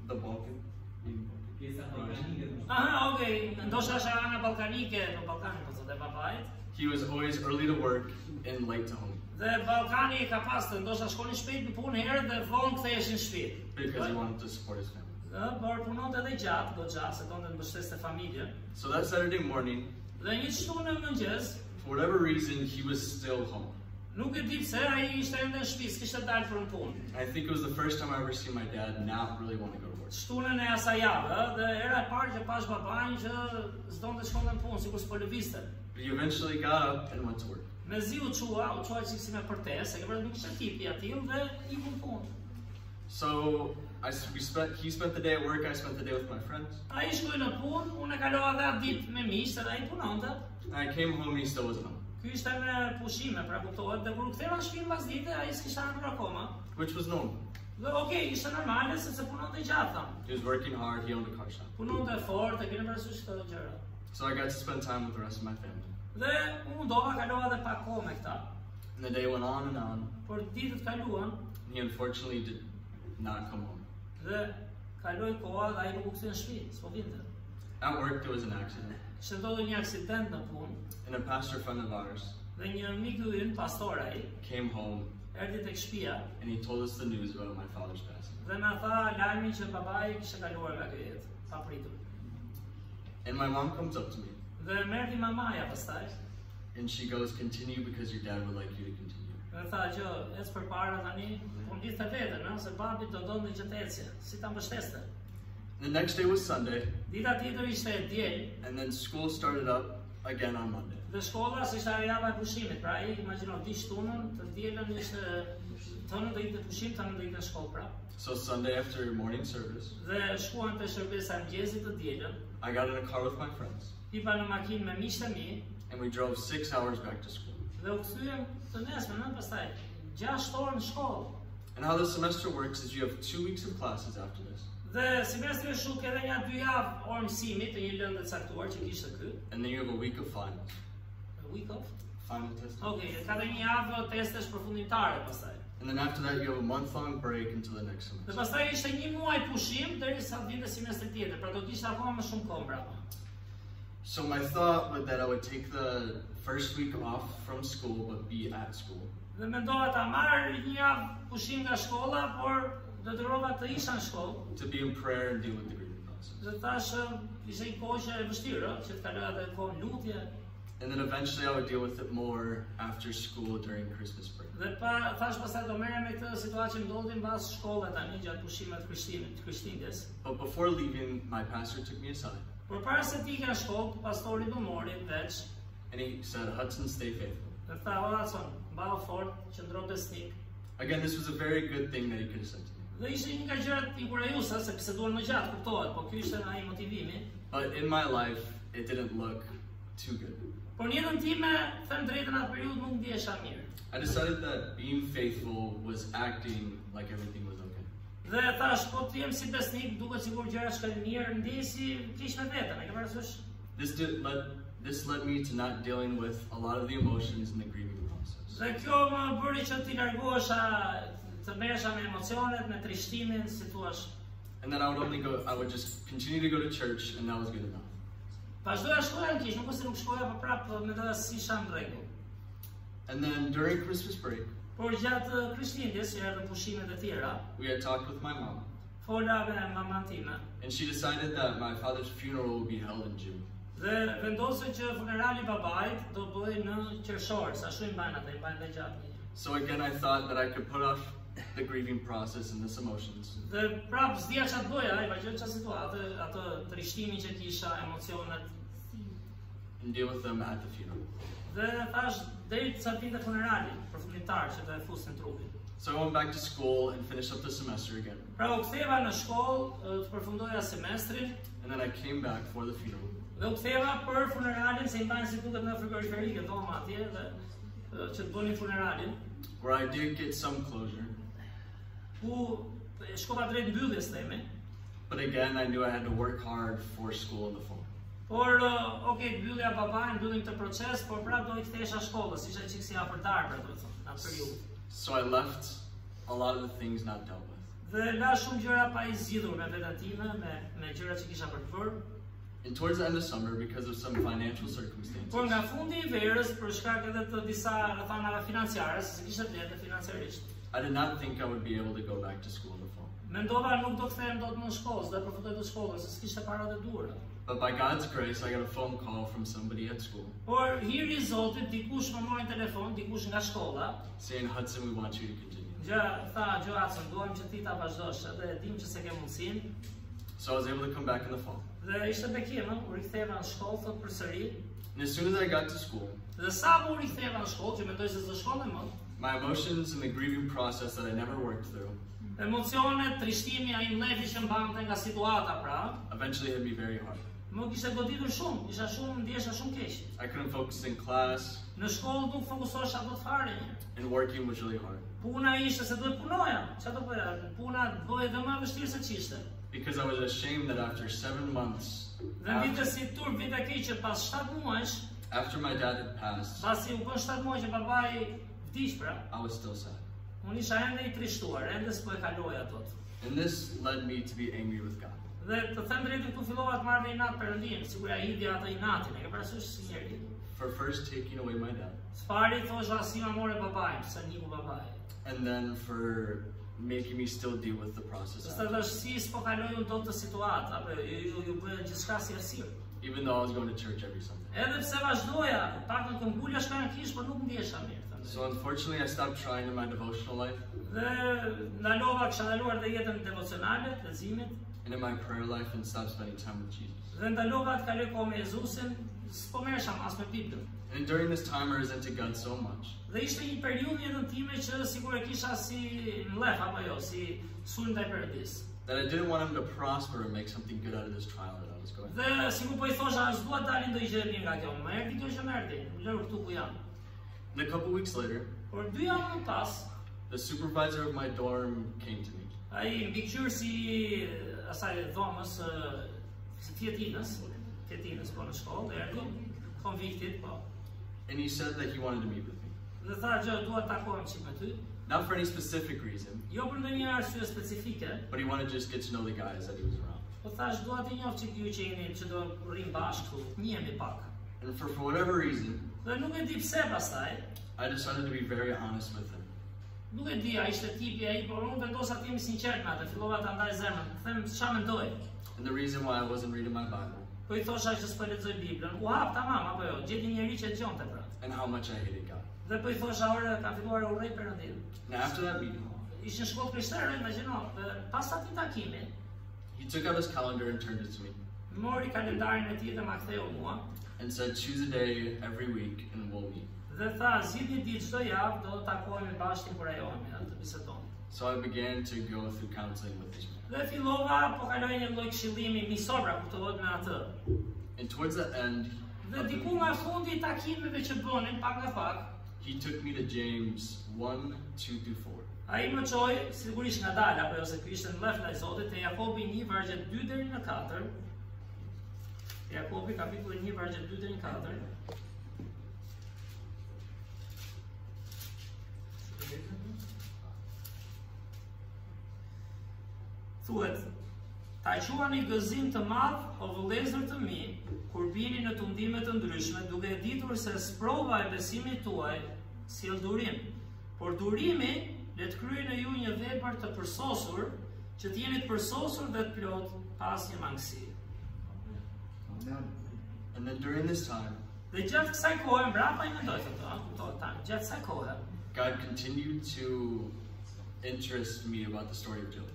The Balkan. Aha, okay, ndoshta është ana ballkanike, në Ballkanin, po thotë babait. He was always early to work and late to home Dhe Ballkani ka pastë, ndoshta shkonin shpejt në punë herë dhe vonë ktheheshin në shtëpi. because he wanted to support his family. Por punonte edhe gjatë, goxha, se donte të mbështeste familjen. So that Saturday morning, Dhe një shtunë në mëngjes, for whatever reason, he was still home. nuk e di pse ai ishte ende në shtëpi, kishte dalë për në punë. I think it was the first time I ever seen my dad not really want to go to work. Shtunën e asaj jave, dhe era e parë që pash babain që s'donte të shkonte në punë, sikur s'po lëvizte. But he eventually got up and went to work. Mezi u çua çik si me përtesë, e ke nuk ishte tipi aty dhe iku në punë. So he spent the day at work, I spent the day with my friends. Ai shkoi në punë, unë e kalova dhe atë ditë me miqtë, edhe ai punonte. And I came home and he still wasn't home, Ky ishte me pushime, pra kuptohet, dhe kur u ktheva në shtëpi mbas dite, ai s'kishte ardhur akoma. which was normal. Dhe okay, ishte normale sepse punonte gjatë tham. He was working hard, he owned a car shop. Punonte fort, e keni parasysh këto gjëra. So I got to spend time with the rest of my family. Dhe unë mundova kalova edhe pak kohë me këta. And the day went on and on. Por ditët kaluan He unfortunately did not come home. dhe kaloi koha dhe ai nuk u kthye në shtëpi, s'po vinte. At work there was an accident. Kishte ndodhur një aksident në punë And a pastor friend of ours dhe një mik i ynë, pastor ai, came home erdhi tek shtëpia and he told us the news about my father's passing. dhe na tha lajmin që babai kishte kaluar nga kjo jetë, pa pritur. And my mom comes up to me Dhe më erdhi mamaja pastaj and she goes, "Continue because your dad would like you to continue." dhe tha që ec përpara tani, po mbi të vetën, ëh, se babi do donte që të ecje, si ta mbështeste. The next day was Sunday, Dita tjetër ishte e diel and then school started up again on Monday. dhe shkolla ishte java e pushimit, pra ai imagjino di shtunën, të dielën ishte tonë do ishte pushim, tonë do ishte shkollë pra. So Sunday after morning service, Dhe shkuan te shërbesa e mëngjesit të dielën, I got in a car with my friends pipa në makinë me miqtë e mi and we drove 6 hours back to school. dhe u kthyem të nesërmen, pastaj 6 orë në shkollë. And how the semester works is you have 2 weeks of classes after this, Dhe semestri është shuk edhe një 2 javë orë mësimit të një lëndë të caktuar që kishte ky. and then you have a week of finals. A week off? Final test. Okej, ka dhe një javë testesh përfundimtare pastaj. And then after that you have a month-long break until the next Dhe semester. pastaj ishte një muaj pushim derisa të vinte semestri tjetër, pra do kishte akoma më shumë kohë brapa. So my thought was that I would take the first week off from school but be at school. Dhe mendova ta marr një javë pushim nga shkolla, por detyrova të isha në shkollë. To be in prayer and deal with the grieving process. Dhe tash ishte një kohë që e vështirë, që të kaloj atë kohë lutje. And then eventually I would deal with it more after school during Christmas break. Dhe thash pastaj do merrem me këtë situatë që ndodhi mbas shkollës tani gjatë pushimeve të Krishtlindjes. But before leaving, my pastor took me aside Por para se të ikja në shkollë, pastori më mori veç and he said, "Hudson, stay faithful." dhe tha, "O Hudson, mbao fort, qëndro besnik." Again, this was a very good thing that he could have said to me. Dhe ishte një nga gjërat inkurajuese, sepse duan më gjatë, kuptohet, po ky ishte ai motivimi. But in my life, it didn't look too good. Por në jetën time, them drejtën atë periudhë nuk ndihesha mirë. I decided that being faithful was acting like everything was okay. Dhe thash, po të jem si besnik, duket sikur gjërat shkojnë mirë, ndej si kish me veten, e ke parasysh? This led me to not dealing with a lot of the emotions in the grieving process. Dhe kjo më bëri që t'i largohesha, të merresha me emocionet, me trishtimin, si thua. And then I would just continue to go to church and that was good enough. Vazhdoja shkoja në kish, nuk se nuk shkoja, po prapë mendoja si isha në rregull. And then during Christmas break, Por gjatë Krishtlindjes, që erdhën pushimet e tjera, we had talked with my mom fola me mamën time and she decided that my father's funeral would be held in June. dhe vendosën që funerali i babait do bëhej në qershor, sa shumë mbajnë atë, mbajnë dhe gjatë. So again, I thought that I could put off the grieving process and this emotions Dhe prapë s'dija çfarë bëja, ai vazhdoi çfarë situatë, atë trishtimin që kisha, emocionet. and deal with them at the funeral. Dhe thash deri sa vinte funerali përfundimtar që do e fusnin trupin. So I went back to school and finished up the semester again. Pra u ktheva në shkollë, të përfundoja semestrin And then I came back for the funeral. dhe u ktheva për funeralin, se i mbajnë si duket në frigoriferike dhoma atje dhe që të bënin funeralin, Where I did get some closure. ku shkova drejt mbylljes themi. But again, I knew I had to work hard for school in the fall. Por, okay, mbyllja babajnë, mbyllim të proces, por prapë do i kthesha shkollës, ishte çik si afërtar për të thënë, atë periudhë. So I left a lot of the things not dealt with. Dhe la shumë gjëra pa i zgjidhur me veten time, me gjërat që kisha për të bërë. And towards the end of summer, because of some financial circumstances, Por nga fundi i verës, për shkak edhe të disa rrethanave financiare, se kishte vlerë financiarisht, I did not think I would be able to go back to school in the fall. mendova nuk do kthehem dot në shkollë, dhe përfundoj të shkollës, se s'kishte para të duhura. But by God's grace, I got a phone call from somebody at school Por hiri i Zotit, dikush më mori në telefon, dikush nga shkolla, saying, "Hudson, we want you to continue." tha, Hudson, duam që ti ta vazhdosh, edhe e dim që se ke mundësinë. So I was able to come back in the fall. Dhe ishte bekim, u riktheva në shkollë thot përsëri. And as soon as I got to school, Dhe sa u riktheva në shkollë, që mendoj se s'do shkonte më, my emotions and the grieving process that I never worked through emocionet, trishtimi, ai mlefi që mbante nga situata pra, eventually hit me very hard. më kishte goditur shumë, ndjesha shumë keq. I couldn't focus in class, Në shkollë nuk fokusohesha dot fare një. and working was really hard. Puna ishte se duhet punoja, çfarë do bëja? Puna bëhej edhe më e vështirë se ç'ishte. because I was ashamed that after 7 months, Dhe vite si turp, vite keqe pas 7 muajsh, after my dad had passed, pasi u bën 7 muaj që babai vdiq pra, I was still sad. unë isha ende I trishtuar, ende s'po e kaloj atot. And this led me to be angry with God. Dhe të them drejtë këtu fillova të marrë inat Perëndin, sigurisht ai hidhja atë inatin, e ke parasysh si njeri. For first taking away my dad, S'pari thosha si ma more babain, se njiku babai. and then for making me still deal with the process Së të after. dhe si s'po kaloj unë do të situatë, apo ju bëjë gjithçka si errësirë. Even though I was going to church every Sunday. Edhe pse vazhdoja, pakën këmbulla shka në kish, por nuk ndjesha mirë. So unfortunately, I stopped trying in my devotional life Dhe ndalova, kisha ndaluar dhe jetën devocionale, leximit, and in my prayer life and stopped spending time with Jesus. dhe ndalova të kaloj kohë me Jezusin, s'po merresha as me Biblën. And during this time, I resented God so much Dhe ishte një periudhë në jetën time që sigur e kisha si mlef apo jo, si sulm ndaj Perëndis. that I didn't want him to prosper and make something good out of this trial that I was going through. Dhe sigur po I thosha, s'dua të dalin ndonjë gjë e mirë nga kjo. Më erdhi kjo që më erdhi, më lër këtu ku jam. And a couple weeks later, Por 2 javë më pas, the supervisor of my dorm came to me. ai mbikëqyrësi asaj dhomës si Fjetinës po në shkollë, erdhi, konviktit po. And he said that he wanted to meet with me. Dhe tha gjë, dua të takohem çik me ty. Not for any specific reason, Jo për ndonjë arsye specifike, but he wanted to just get to know the guys that he was around. po thash dua të njoh çik ju që jeni që do rrim bashkë këtu, njihemi pak. And for whatever reason, Dhe nuk e di pse pastaj, I decided to be very honest with him. nuk e di, a ishte tipi ai, por unë vendosa të jemi sinqert me atë, fillova ta ndaj zemrën, të them ç'a mendoj. And the reason why I wasn't reading my Bible Po I thosha që s'po lexoj Biblën. U hap tamam apo jo, gjeti një njerëz që dëgjonte pra. and how much I hated God. Dhe po I thosha, ore, kam filluar e urrej Perëndin. And after that meeting, Ishin shkollë krishtere, imagjino, dhe pas atij takimi, he took out his calendar and turned it to me mori kalendarin e tij dhe ma ktheu mua and said, choose a day every week and we'll meet. dhe tha, zgjidhni ditë çdo javë do të takohemi bashkë të kurajohemi, të bisedojmë. So I began to go through counseling with this man. Dhe fillova, po kaloj një lloj këshillimi misora kuptohet me atë. And towards the end, Dhe diku nga fundi I takimeve që bënin pak nga pak, he took me to James 1, 2 through 4. ai më çoi sigurisht nga dal apo jo se ky ishte mlef ndaj Zotit te Jakobi 1 vargjet 2 deri në 4. Jakobi kapitulli 1 vargjet 2 deri në 4. Thuhet, ta quani gëzim të madh o vëllezër të mi, kur bini në tundime të ndryshme, duke e ditur se sprova e besimit tuaj sjell durim. Por durimi le të kryejë në ju një vepër të përsosur, që të jeni të përsosur dhe të plot pas një mangësie. And then during this time, Dhe gjatë kësaj kohe, mbrapa I mendoj këto, kuptohet tani, gjatë kësaj kohe, God continued to interest me about the story of Job.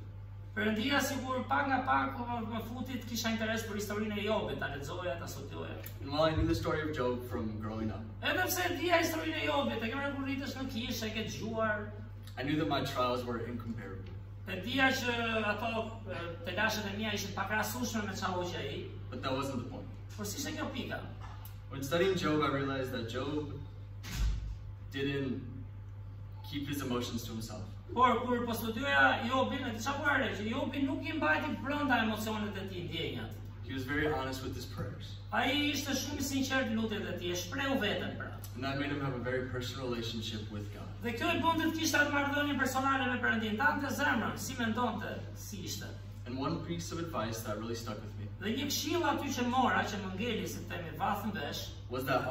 Perëndia sigur pak nga pak më futi të kisha interes për historinë e Jobit, ta lexoja, ta studioja. And while I knew the story of Job from growing up, Edhe pse e dija historinë e Jobit, e kemë kur rritesh në kishë, e ke dëgjuar, I knew that my trials were incomparable. e dija që ato të lashët e mia ishin pakrahasueshme me çfarë hoqi ai, But that wasn't the point. por si ishte kjo pika. When studying Job, I realized that Job didn't keep his emotions to himself. Por kur po studioja Jobin, e çfarë bëra re, që Jobi nuk I mbajti brenda emocionet e tij, ndjenjat. He was very honest with his prayers. Ai ishte shumë I sinqert në lutjet e tij, e shpreu veten pra. And that made him have a very personal relationship with God. Dhe kjo I bënte të kishte atë marrëdhënie personale me Perëndin, tante zemrën, si mendonte, si ishte. And one piece of advice that really stuck with me Dhe një këshill aty që mora, që më ngeli si të themi vathën vesh, was that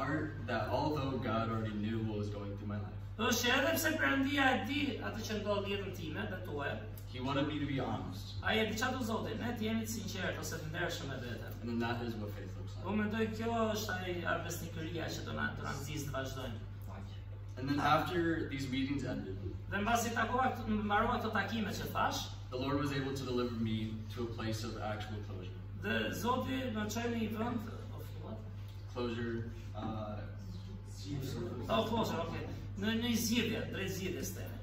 although God already knew what was going through my life, është edhe pse Perëndia e di atë që ndodh në jetën time dhe tuaj, He wanted me to be honest. ai e di çfarë do Zoti, ne të jemi të sinqert ose të ndershëm me veten. And then that is what faith looks Po like. mendoj kjo është ai besnikëria që do na nxjisë të vazhdojmë. And then after these meetings ended, Dhe mbasi mbarova këto takime që thash, the Lord was able to deliver me to a place of actual closure. dhe Zoti më çoi në një vend Closure, closure, okay. Në një zgjidhje, drejt zgjidhjes teme.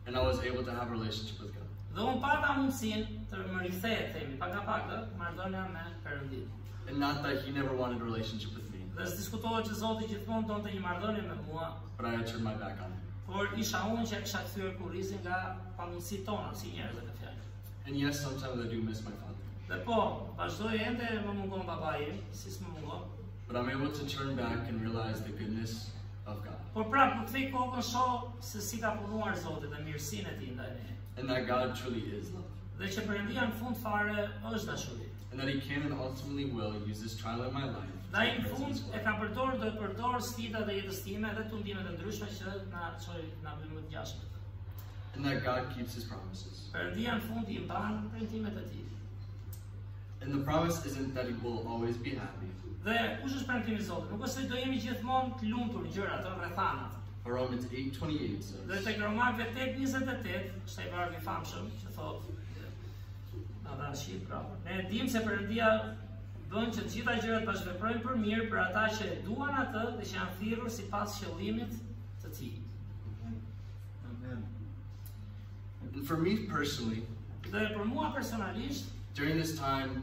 and I was able to have a relationship with God. Dhe unë pata mundësinë të më rikthehet themi, pak nga pak marrëdhënia me Perëndin. And not that He never wanted a relationship with me, Dhe s'diskutohet që Zoti gjithmonë donte një marrëdhënie me mua, but I had turned my back on Him. por isha unë që e kisha kthyer kurrizin nga pamundësitë tona si njerëz të fjalë. And yes, sometimes I do miss my father. Dhe po, vazhdoj ende më mungon babai im, si s'më mungon. But I'm able to turn back and realize the goodness of God. Por prap, më kthej kokën shoh se si ka punuar Zoti dhe mirësinë e tij ndaj ne. And that God truly is love. Dhe që Perëndia në fund fare është dashuri. And that He can and ultimately will use this trial in my life. Dhe ai në fund e ka përdorur dhe përdor sfidat e jetës time dhe tundimet e ndryshme që na çoj na bëjnë më të ngjashëm. And that God keeps His promises. Perëndia në fund i mban premtimet e tij. And the promise isn't that He will always be happy. Dhe kush është premtimi i Zotit? Nuk është se do jemi gjithmonë të lumtur gjërat, rrethanat. But Romans 8:28 Dhe says, tek Romakëve 8:28, është ai vargu i famshëm që thotë na dha shit pra. Ne dimë se Perëndia bën që të gjitha gjërat bashkëveprojnë për mirë për ata që e duan atë dhe që janë thirrur sipas qëllimit të tij. and for me personally, Dhe për mua personalisht, during this time,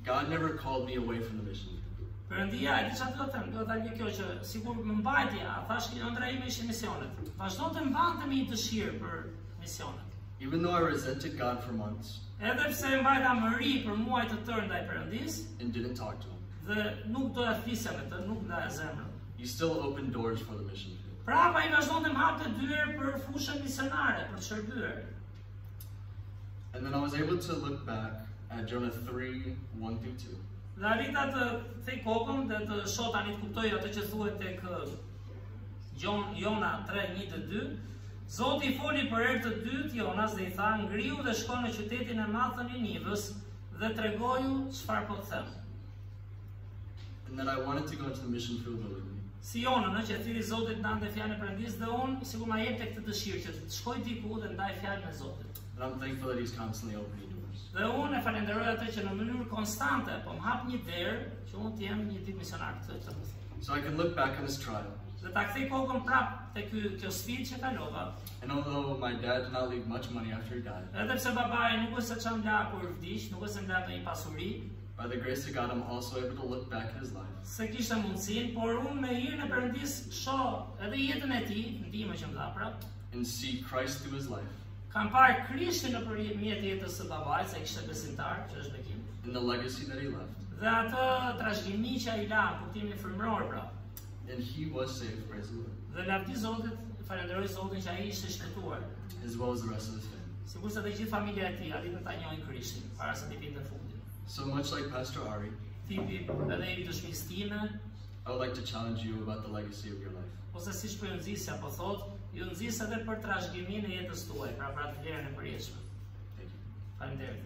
God never called me away from the mission. Perëndia e di çfarë do të them, do ta lë kjo që sikur më mbajtja, thash që ëndra ime ishin misionet. Vazhdo të mbante me një dëshirë për misionet. Even though I resented God for months Edhe pse mbajta mëri për muaj të tërë ndaj Perëndis, and didn't talk to Him, dhe nuk doja të flisja me të, nuk ndaja zemrën. He still opened doors for the mission field. Prapa i vazhdon të më hapte dyer për fushën misionare, për të shërbyer. And then I was able to look back at Jonah 3:1-2. Dhe arrita të thej kokën dhe të shoh tani të kuptoj atë që thuhet tek Jona 3:1-2. Zoti i foli për herë të dytë Jonas dhe i tha: "Ngriu dhe shko në qytetin e madh të Ninivës dhe tregoju çfarë po të them." And then I wanted to go into the mission field willingly. Si Jonën, që thiri Zotit nante fjalën e Perëndisë dhe unë sikur ma jep tek këtë dëshirë që të shkoj diku dhe ndaj fjalën e Zotit. And I'm thankful that He's constantly opening doors. Dhe unë e falenderoj atë që në mënyrë konstante po më hap një derë që unë të jem një ditë misionar këtë. So I can look back on this trial. Dhe ta kthej kokën prap te kjo sfidë që kalova. And although my dad did not leave much money after he died, Edhe pse babai nuk është se çam la kur vdiq, nuk është se më la një pasuri, by the grace of God, I'm also able to look back at his life se kishte mundësinë, por unë me hirën e Perëndisë shoh edhe jetën e tij, ndihmën që më dha pra. and see Christ through his life Kam parë Krishtin nëpërmjet jetës së babait, se kishte besimtar, që është bekim. and the legacy that he left. Dhe atë trashëgimi që ai la, kuptimin frymëror pra. And he was saved, praise the Lord, Dhe lavdi Zotit, falenderoj Zotin që ai ishte shpëtuar. as well as the rest of his family. Sigurisht edhe gjithë familja e tij arritën ta njohin Krishtin para se të vinte fundi. So much like Pastor Ari, Tipi edhe i dëshmisë time, I would like to challenge you about the legacy of your life. ose siç po ju nxisja po thot, ju nxis edhe për trashëgiminë e jetës tuaj, pra për atë vlerën e përjetshme. Thank you. Faleminderit.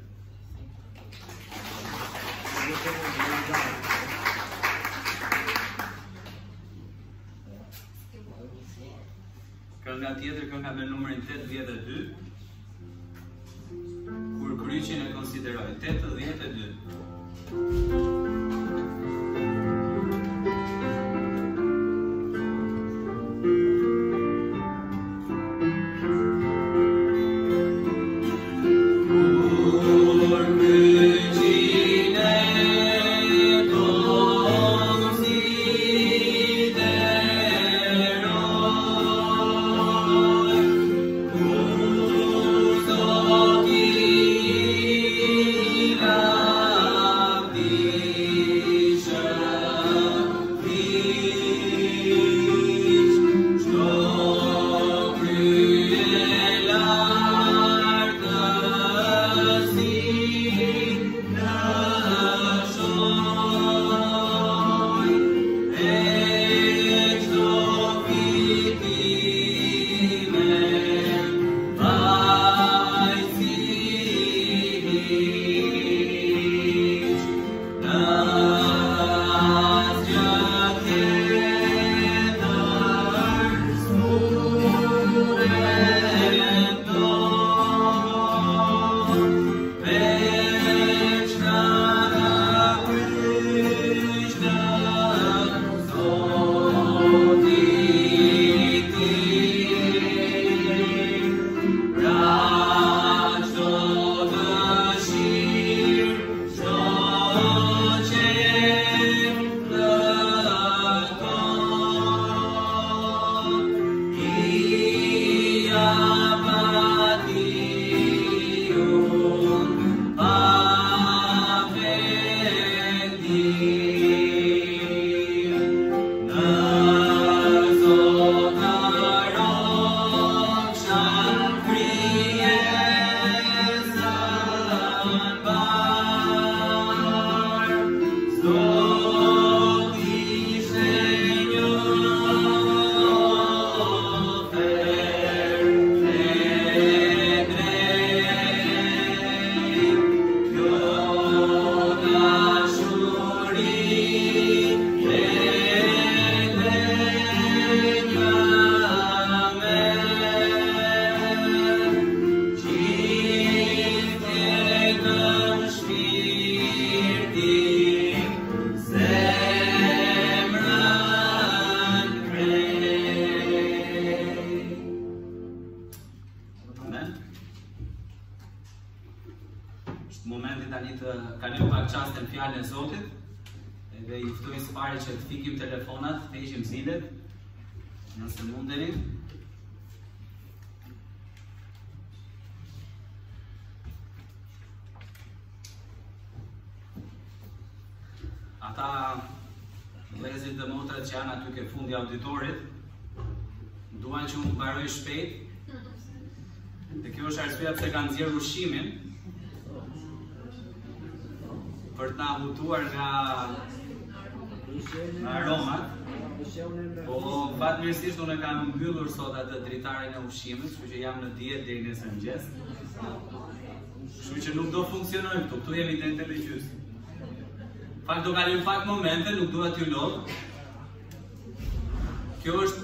Kënga tjetër, kënga me numrin 82, kur kryqin e konsideroj, 82. Oh, Momenti tani të kalojmë pak çast në fjalën e Zotit, edhe ju ftoj së pari që të fikim telefonat, të heqim zilet, nëse mundeni. Ata vëllezërit dhe motrat që janë aty ke fundi auditorit, duan që unë të mbaroj shpejt, dhe kjo është arsyeja pse kanë nxjerrë ushqimin, për të na hutuar nga aromat, po fatmirësisht unë kam mbyllur sot atë dritarin e ushqimit, kështu që jam në dietë deri nesër mëngjes. Kështu që nuk do funksionojmë këtu, këtu jemi deri në gjys. Fakt do kalojmë pak momente, nuk dua t'ju lodh. Kjo është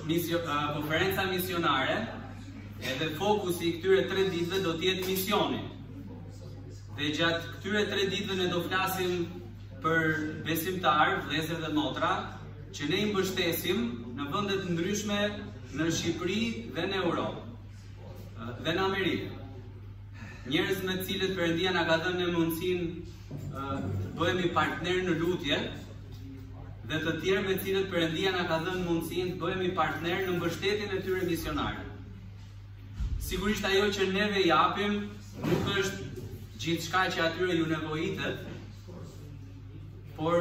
konferenca misionare, edhe fokusi i këtyre 3 ditëve do t'jetë misioni. Dhe gjatë këtyre 3 ditëve ne do flasim për besimtarë, vëllezër dhe motra, që ne i mbështesim në vende të ndryshme në Shqipëri dhe në Europë dhe në Amerikë. Njerëz me të cilët Perëndia na ka dhënë në mundësinë bëhemi partner në lutje, dhe të tjerë me të cilët Perëndia na ka dhënë mundësinë të bëhemi partner në mbështetjen e tyre misionare. Sigurisht ajo që neve japim nuk është gjithçka që atyre ju nevojitet, por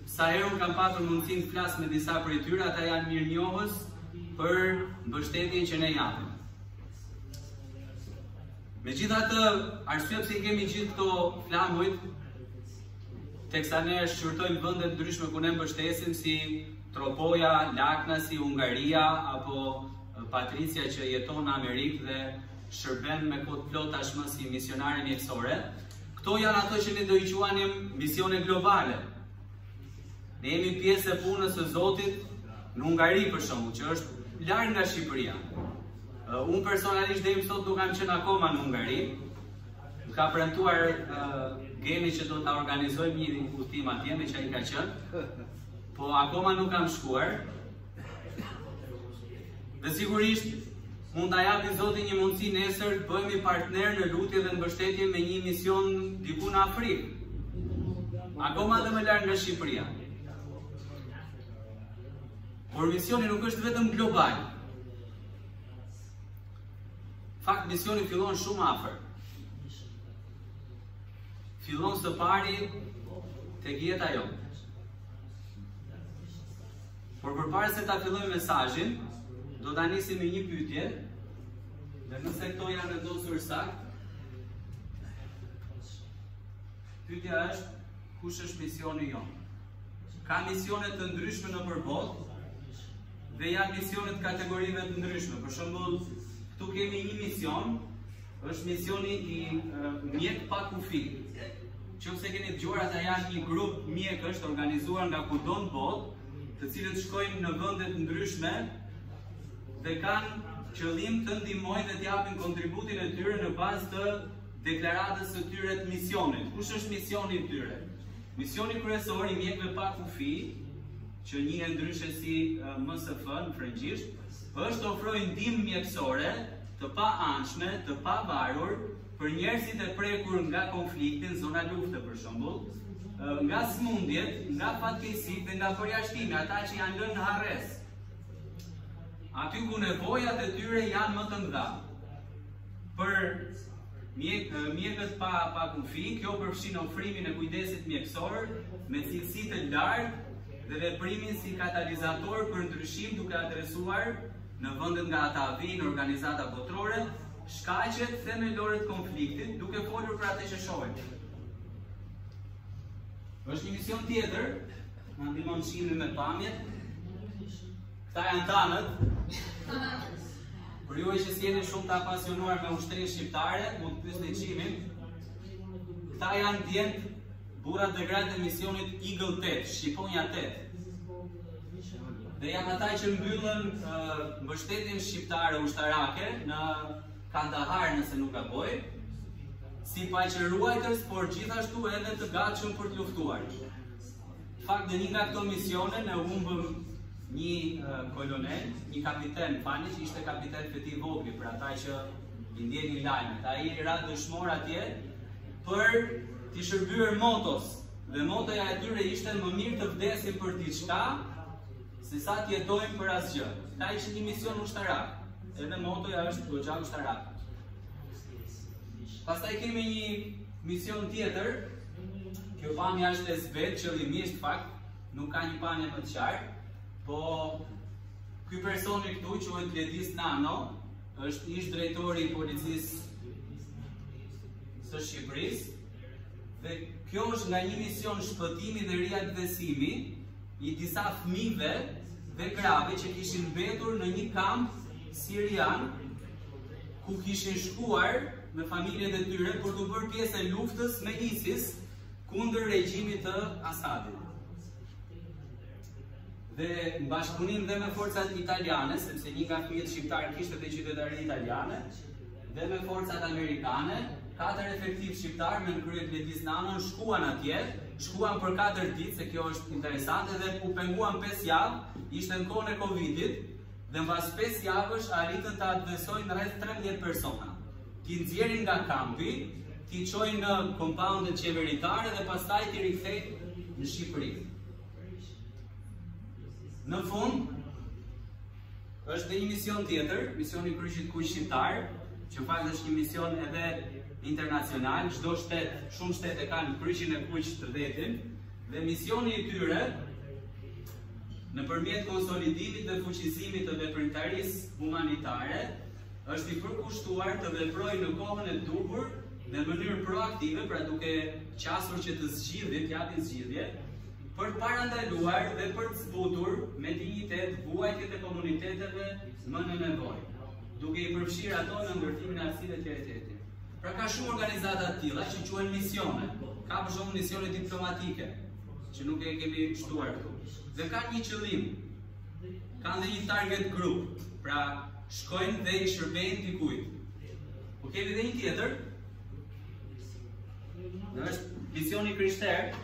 sa herë unë kam patur mundësinë të flas me disa prej tyre, ata janë mirënjohës për mbështetjen që ne japim. Megjithatë, arsyeja pse I kemi gjithë këto flamujt, teksa ne shqyrtojmë vende të ndryshme ku ne mbështesim, si Tropoja, Lakna, si Hungaria apo Patricia që jeton në Amerikë dhe shërben me kohë plot tashmë si misionare mjekësore. Këto janë ato që ne do I quanim misione globale. Ne jemi pjesë e punës së Zotit në Hungari për shembull, që është larg nga Shqipëria. Unë personalisht deri sot nuk kam qenë akoma në Hungari. Më ka premtuar Geni që do ta organizojmë një udhtim atje, me që ai ka qenë. Po akoma nuk kam shkuar. Dhe sigurisht mund ta japi Zoti një mundësi nesër të bëhemi partner në lutje dhe në mbështetje me një mision diku në Afrikë. Akoma dhe më larg nga Shqipëria. Por misioni nuk është vetëm global. Fakt, misioni fillon shumë afër. Fillon së pari tek jeta jonë. Por përpara se ta fillojmë mesazhin, do ta nisim me një pyetje, dhe nëse këto janë vendosur saktë, pyetja është: kush është misioni jonë? Ka misione të ndryshme në botë dhe janë misione të kategorive të ndryshme. Për shembull, këtu kemi një mision, është misioni I mjek pa kufi. Nëse keni dëgjuar, ata janë një grup mjekësh të organizuar nga kudo në botë, të cilët shkojnë në vende të ndryshme dhe kanë qëllim të ndihmojnë dhe të japin kontributin e tyre në bazë të deklaratës së tyre të misionit. Kush është misioni I tyre? Misioni kryesor I mjekëve pa kufi, që njihen ndryshe si MSF në frëngjisht, është të ofrojnë ndihmë mjekësore të paanshme, të pavarur për njerëzit e prekur nga konflikti në zona lufte për shembull, nga smundjet, nga fatkeqësitë dhe nga përjashtimi, ata që janë lënë në harres. Aty ku nevojat e tyre janë më të mëdha. Për mjekët pa kufi, kjo përfshin ofrimin e kujdesit mjekësor me cilësi të lartë dhe veprimin si katalizator për ndryshim, duke adresuar në vendet nga ata vijnë organizata botërore shkaqet themelore të konfliktit duke folur për atë që shohim. Është një mision tjetër, na ndihmon shihni me pamjet. Këta janë tanët. Për ju që jeni shumë të apasionuar me ushtrinë shqiptare, mund të pyesni çimin. Këta janë djent burrat dhe gratë e misionit Eagle 8, Shqiponja 8. Dhe janë ata që mbyllën mbështetjen shqiptare ushtarake në Kandahar, nëse nuk gaboj, si paqëruajtës, por gjithashtu edhe të gatshëm për të luftuar. Në fakt, në një nga këto misione ne humbëm një kolonel, një kapiten, fani që ishte kapiten Feti Vogli, për ata që i ndjenin lajmet. Ai ra dëshmor atje për t'i shërbyer motos. Dhe motoja e tyre ishte më mirë të vdesim për diçka se sa të jetojmë për asgjë. Ka ishte një mision ushtarak. Edhe motoja është goxha ushtarak. Pastaj kemi një mision tjetër. Kjo pamja është e zvet, qëllimisht fakt, nuk ka një pamje më të qartë, po ky personi këtu quhet Ledis Nano, është ish drejtori i policisë së Shqipërisë. Dhe kjo është nga një mision shpëtimi dhe riakthesimi i disa fëmijëve dhe grave që kishin mbetur në një kamp sirian ku kishin shkuar me familjet e tyre për të bërë pjesë e luftës me ISIS kundër regjimit të Asadit. Dhe në bashkëpunim dhe me forcat italiane, sepse një nga fëmijët shqiptarë kishte dhe qytetarinë italiane, dhe me forcat amerikane, 4 efektiv shqiptarë me nënkryet Ledis Nanon shkuan atje, shkuan për 4 ditë, se kjo është interesante, dhe u penguan 5 javë, ishte në kohën e Covidit, dhe mbas 5 javësh arritën të adresojnë rreth 13 persona. Ti nxjerrin nga kampi, ti çojnë në kompaundet qeveritare dhe pastaj ti rikthejnë në Shqipëri. Në fund, është dhe një mision tjetër, misioni kryqit kuq shqiptar, që fakt është një mision edhe internacional, çdo shtet, shumë shtete kanë kryqin e kuq të vetin, dhe misioni i tyre nëpërmjet konsolidimit dhe fuqizimit të veprimtarisë humanitare, është i përkushtuar të veprojë në kohën e duhur dhe në mënyrë proaktive, pra duke qasur që të zgjidhjet, japin zgjidhje, për të parandaluar dhe për të zbutur me dinjitet vuajtjet e komuniteteve më në nevojë, duke i përfshirë ato në ndërtimin e arsive të tjetër. Pra ka shumë organizata të tilla që quhen misione. Ka për shembull misione diplomatike, që nuk e kemi shtuar këtu. Dhe ka një qëllim. Kanë dhe një target group. Pra shkojnë dhe i shërbejnë dikujt. Po kemi dhe një tjetër. Dhe është misioni krishter.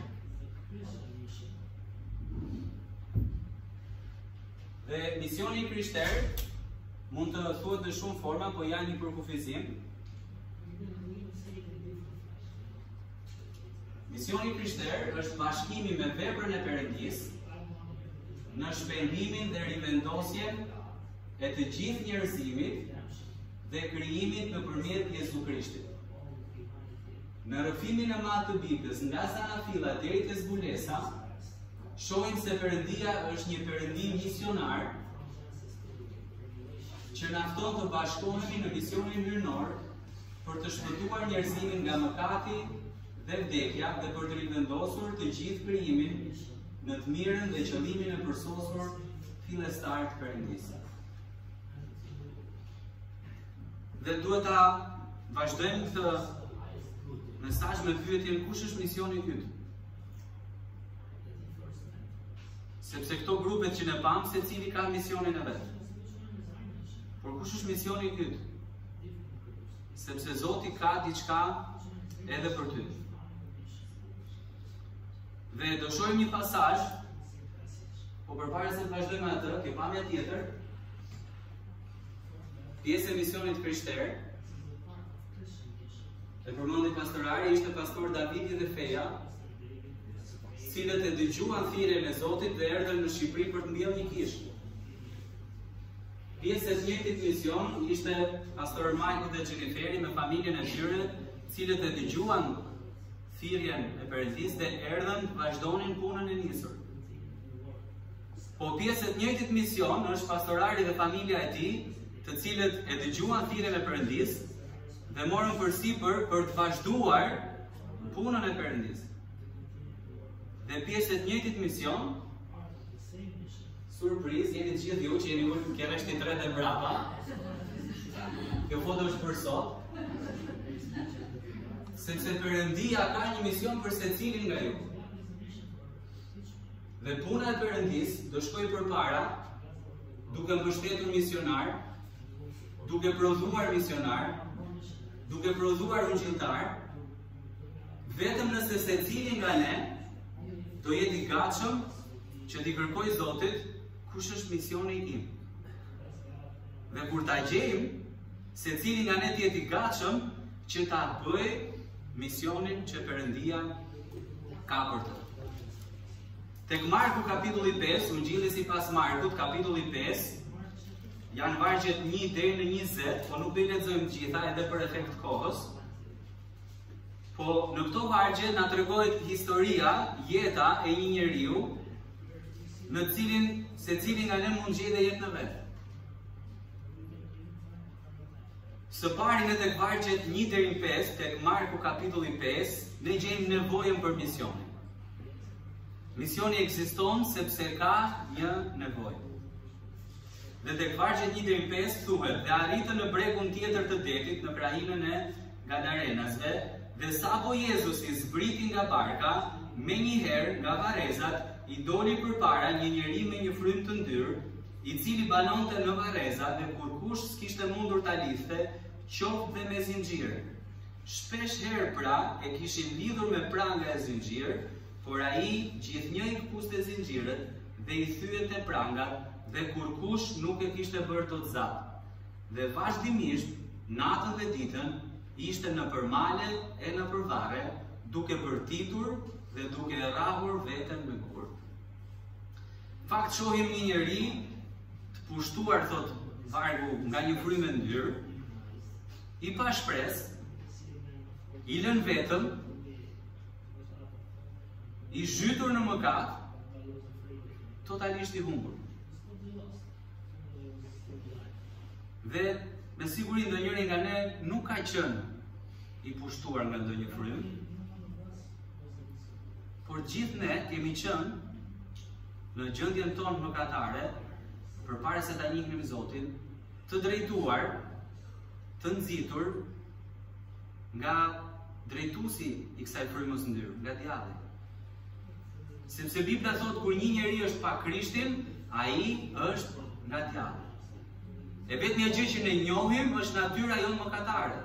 Dhe misioni krishter mund të thuhet në shumë forma, po janë një përkufizim. Misioni krishter është bashkimi me veprën e Perëndisë në shpendimin dhe rivendosjen e të gjithë njerëzimit dhe krijimin nëpërmjet Jezu Krishtit. Në rrëfimin e madh të Biblës, nga Zanafilla deri te zbulesa, shohim se Perëndia është një perëndi misionar që na fton të bashkohemi në misionin hyrnor për të shpëtuar njerëzimin nga mëkati dhe vdekja dhe për të rivendosur të gjithë krijimin në të mirën dhe qëllimin e përsosur fillestar të Perëndisë. Dhe duhet ta vazhdojmë këtë mesazh me pyetjen kush është misioni yt? Sepse këto grupet që ne pam, secili ka misionin e vet. Por kush është misioni yt? Sepse Zoti ka diçka edhe për ty. Dhe do shohim një pasazh, po përpara se të vazhdojmë atë, ke pamja tjetër, pjesë e misionit krishter, e përmendi pastorari, ishte pastor Davidi dhe Feja, cilët e dëgjuan thirrjen e Zotit dhe erdhën në Shqipëri për të mbjellë një kishë. Pjesë e të njëjtit mision ishte pastor Majku dhe Xheniferi me familjen e tyre, cilët e dëgjuan thirrjen e Perëndisë dhe erdhën të vazhdonin punën e nisur. Po pjesë e të njëjtit mision është pastorari dhe familja e tij, të cilët e dëgjuan thirrjen e Perëndisë dhe morën përsipër për të vazhduar punën e Perëndis. Dhe pjesë e të njëjtit mision, surprizë, jeni të gjithë ju që jeni ullë kjera shti të rete mbrapa. Kjo foto është për sot. Sepse Perëndia ka një mision për secilin nga ju. Dhe puna e Perëndis do shkojë përpara, duke mbështetur misionar, duke prodhuar misionar, duke prodhuar ungjilltar, vetëm nëse secili nga ne do jetë i gatshëm që t'i kërkojë Zotit kush është misioni im. Dhe kur ta gjejmë, secili nga ne të jetë i gatshëm që ta bëj misionin që Perëndia ka për të. Tek Marku kapitulli 5, Ungjilli sipas Markut kapitulli 5, janë vargjet 1 deri në 20, po nuk do i lexojmë të gjitha edhe për efekt kohës. Po në këto vargje na tregohet historia, jeta e një njeriu në cilin secili nga ne mund gjejë jetë në vet. Së pari në tek vargjet 1 deri në 5, tek Marku kapitulli 5, ne gjejmë nevojën për misionin. Misioni ekziston sepse ka një nevojë. Dhe tek vargjet 1 deri në 5 thuhet: dhe arritën në bregun tjetër të detit, në krahinën e Gadarenasve, dhe sapo Jezusi zbriti nga barka, menjëherë nga varrezat i doli përpara një njeri me një frymë të ndyrë, i cili banonte në varreza dhe kur kush s'kishte mundur ta lidhte, qoftë dhe me zinxhir. Shpesh herë pra e kishin lidhur me pranga e zinxhir, por ai gjithnjë i kpuste zinxhirët dhe i thyete prangat, dhe kur kush nuk e kishte bërë dot zap. Dhe vazhdimisht, natën dhe ditën, ishte në përmale e në përvarre, duke bërtitur dhe duke rrahur veten me gur. Fakt shohim një njeri të pushtuar, thot vargu, nga një frymë ndyrë, i pa shpresë, i lënë vetëm, i zhytur në mëkat, totalisht i humbur. Dhe me siguri ndonjëri nga ne nuk ka qenë i pushtuar nga ndonjë frymë, por gjithë ne kemi qenë në gjendjen tonë mëkatare, përpara se ta njihnim Zotin, të drejtuar, të nxitur nga drejtuesi i kësaj frymës ndyrë, nga djalli. Sepse Bibla thot kur një njeri është pa Krishtin, ai është nga djalli. E vetmja gjë që ne njohim është natyra jonë mëkatare.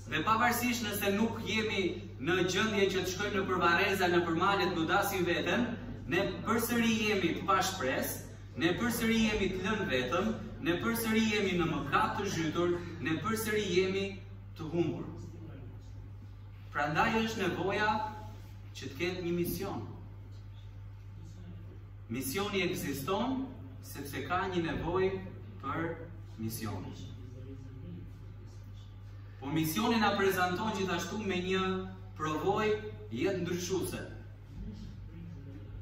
Dhe pavarësisht nëse nuk jemi në gjendje që të shkojmë në përvarreza, në përmale të godasim veten, ne përsëri jemi të pa shpresë, ne përsëri jemi të lënë vetëm, ne përsëri jemi në mëkat të zhytur, ne përsëri jemi të humbur. Prandaj është nevoja që të ketë një mision. Misioni ekziston sepse ka një nevojë për mision. Po misioni na prezanton gjithashtu me një provojë jetë ndryshuese.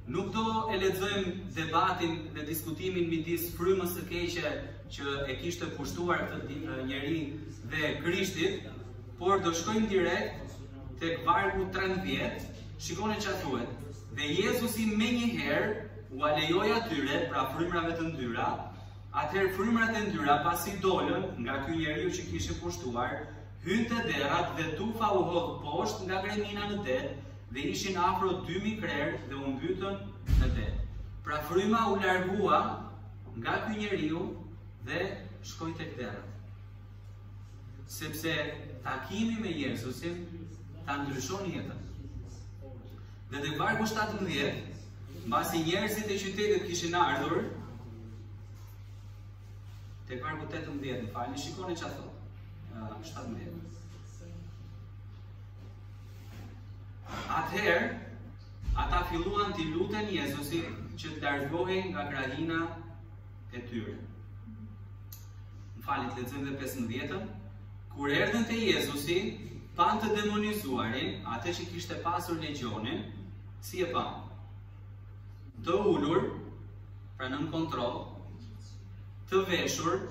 Nuk do e lexojmë debatin dhe diskutimin midis frymës së keqe që e kishte pushtuar këtë njeri dhe Krishtit, por do shkojmë direkt tek vargu 13. Shikoni çfarë thuhet. Dhe Jezusi menjëherë u alejoi atyre, pra frymrave të ndyra. Atëherë frymrat e ndyra pasi dolën nga ky njeriu që kishte pushtuar, hyn te derrat dhe tufa u hodh poshtë nga gremina në det, dhe ishin afro 2000 krerë dhe u mbytën në det. Pra fryma u largua nga ky njeriu dhe shkoi tek derrat. Sepse takimi me Jezusin ta ndryshon jetën. Dhe tek vargu 17, mbasi njerëzit e qytetit kishin ardhur, tek vargu 18, më falni, shikoni çfarë thot. 17. Atëherë, ata filluan t'i luten Jezusit që të largohej nga krahina e tyre. Më falni, të lexojmë dhe 15-ën. Kur erdhën te Jezusi, pan të demonizuarin, atë që kishte pasur legjionin, si e pan? Të ulur, pra nën kontroll, të veshur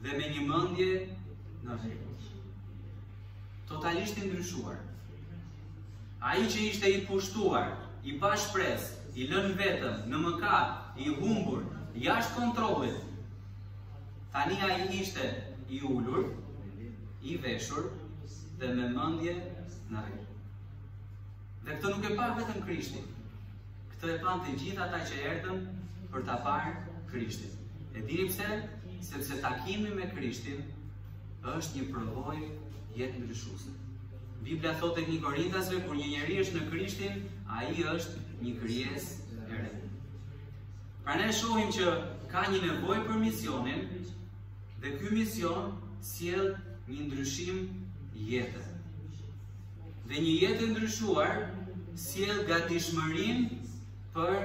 dhe me një mendje në rregull. Totalisht i ndryshuar. Ai që ishte i pushtuar, i pa shpresë, i lënë vetëm, në mëkat, i humbur, jashtë kontrollit. Tani ai ishte i ulur, i veshur dhe me mendje në rregull. Dhe këtë nuk e pa vetëm Krishti. Këtë e pan të gjithë ata që erdhën për ta parë Krishtin. E dini pse? Sepse takimi me Krishtin është një provojë jetë ndryshuese. Biblia thotë tek 1 Korintasve, kur një njeri është në Krishtin, ai është një krijesë e re. Pra ne shohim që ka një nevojë për misionin dhe ky mision sjell një ndryshim jete. Dhe një jetë ndryshuar sjell gatishmërinë për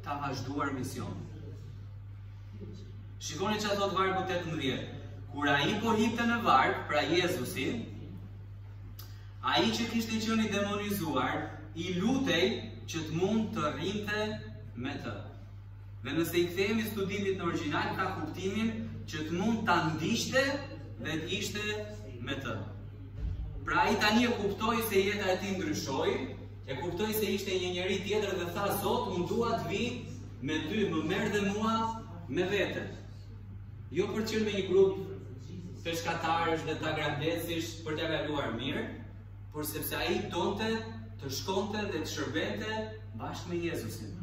ta vazhduar misionin. Shikoni çfarë thot vargu 18. Kur ai po hipte në varg, pra Jezusi, ai që kishte qenë i demonizuar, i lutej që të mund të rrinte me të. Dhe nëse i kthehemi studimit në origjinal, ka kuptimin që të mund ta ndiqte dhe të ishte me të. Pra ai tani e kuptoi se jeta e tij ndryshoi, e kuptoi se ishte një njeri tjetër dhe tha, Zot, unë dua të vi me ty, më merr dhe mua me vete. Jo për të qenë me një grup peshkatarësh dhe ta grabdesish për t'ia kaluar mirë, por sepse ai donte të shkonte dhe të shërbente bashkë me Jezusin.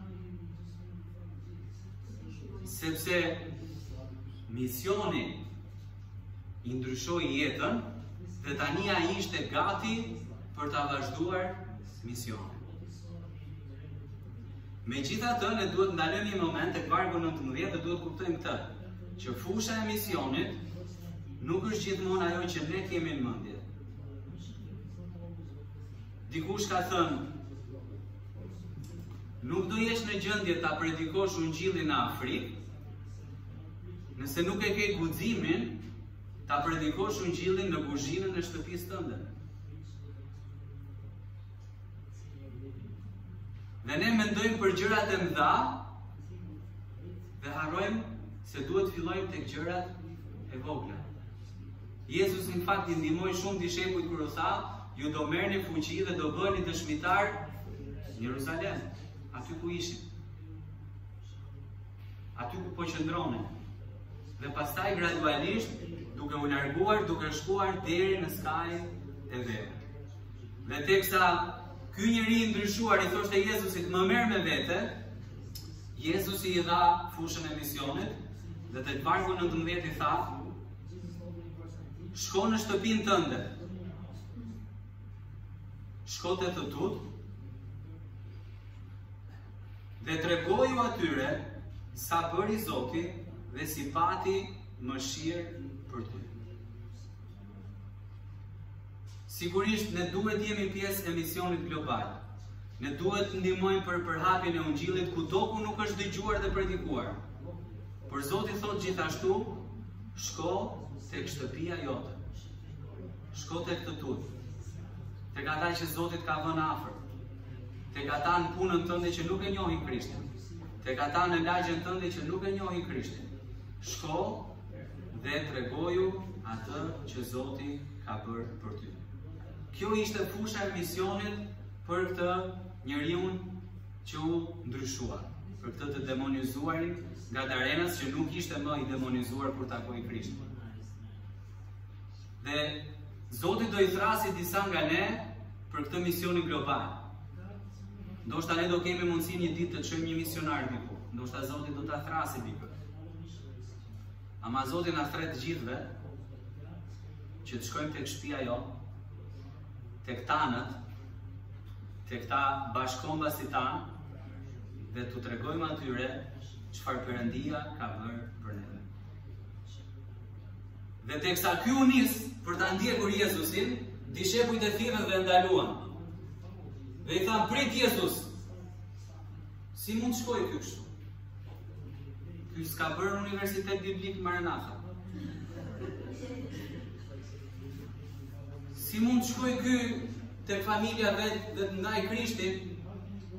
Sepse misioni i ndryshoi jetën dhe tani ai ishte gati për ta vazhduar misionin. Megjithatë, ne duhet ndalojmë një moment tek vargu 19 dhe duhet kuptojmë këtë, që fusha e misionit nuk është gjithmonë ajo që ne kemi në mendje. Dikush ka thënë, nuk do jesh në gjendje ta predikosh ungjillin në Afrikë, nëse nuk e ke guximin ta predikosh ungjillin në kuzhinën e shtëpisë tënde. Dhe ne mendojmë për gjërat e mëdha dhe harrojmë se duhet fillojmë tek gjërat e vogla. Jezus në fakt i ndihmoi shumë dishepujt kur u tha, ju do merrni fuqi dhe do bëheni dëshmitar në Jeruzalem, aty ku ishin. Aty ku po qëndronin. Dhe pastaj gradualisht duke u larguar, duke shkuar deri në skajin e vet. Dhe teksa ky njeri i ndryshuar i thoshte Jezusit, më merr me vete, Jezusi i dha fushën e misionit dhe te vargu 19 i tha, shko në shtëpinë tënde, shko te të tut dhe tregoju atyre sa bëri Zoti dhe si pati mëshirë për ty. Sigurisht ne duhet jemi pjesë e misionit global. Ne duhet të ndihmojmë për përhapjen e ungjillit kudo ku nuk është dëgjuar dhe predikuar. Por Zoti thot gjithashtu, shko tek shtëpia jote. Shko tek të tut. Tek ata që Zoti ka vënë afër. Tek ata në punën tënde që nuk e njohin Krishtin. Tek ata në lagjen tënde që nuk e njohin Krishtin. Shko dhe tregoju atë që Zoti ka bërë për ty. Kjo ishte fusha e misionit për këtë njeriu që u ndryshua, për këtë të demonizuarin Gadarenas që nuk ishte më i demonizuar kur takoi Krishtin. Dhe Zoti do i thrasi disa nga ne për këtë misionin global. Ndoshta ne do kemi mundësi një ditë të çojmë një misionar diku. Ndoshta Zoti do ta thrasë diku. Ama Zoti na thret të gjithëve që të shkojmë tek shtëpia jote, tek tanët, tek ta bashkëkombësit tanë dhe t'u tregojmë atyre çfarë Perëndia ka bërë për neve. Dhe teksa ky u nis për ta ndjekur Jezusin, dishepujt e tij dhe ndaluan. Dhe i thanë, prit Jezus, si mund të shkojë ky kështu? Ky s'ka bërë universitet biblik Maranatha. Si mund të shkojë ky tek familja vet dhe të ndaj Krishtin?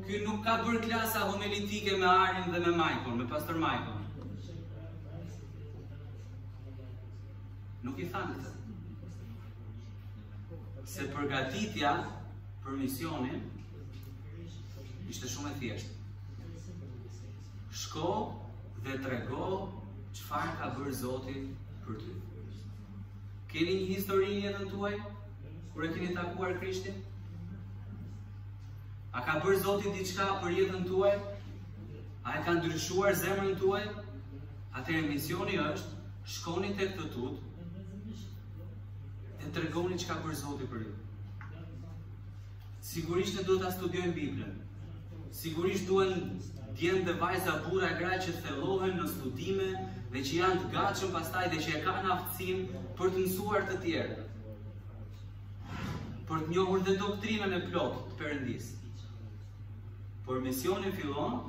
Ky nuk ka bërë klasa homelitike me Arin dhe me Majkon, me pastor Majkon. Nuk i thanë këtë. se përgatitja për misionin ishte shumë e thjeshtë. Shko dhe trego çfarë ka bërë Zoti për ty. Keni një histori në jetën tuaj kur e keni takuar Krishtin? A ka bërë Zoti diçka për jetën tuaj? A e ka ndryshuar zemrën tuaj? Atëherë misioni është, shkoni tek të tut dhe tregoni çka ka bërë Zoti për ju. Sigurisht ne duhet ta studiojmë Biblën. Sigurisht duhen djemë dhe vajza, burra e gra që thellohen në studime dhe që janë të gatshëm pastaj dhe që e kanë aftësinë për të mësuar të tjerë, për të njohur dhe doktrinën e plotë të Perëndisë. Por misioni fillon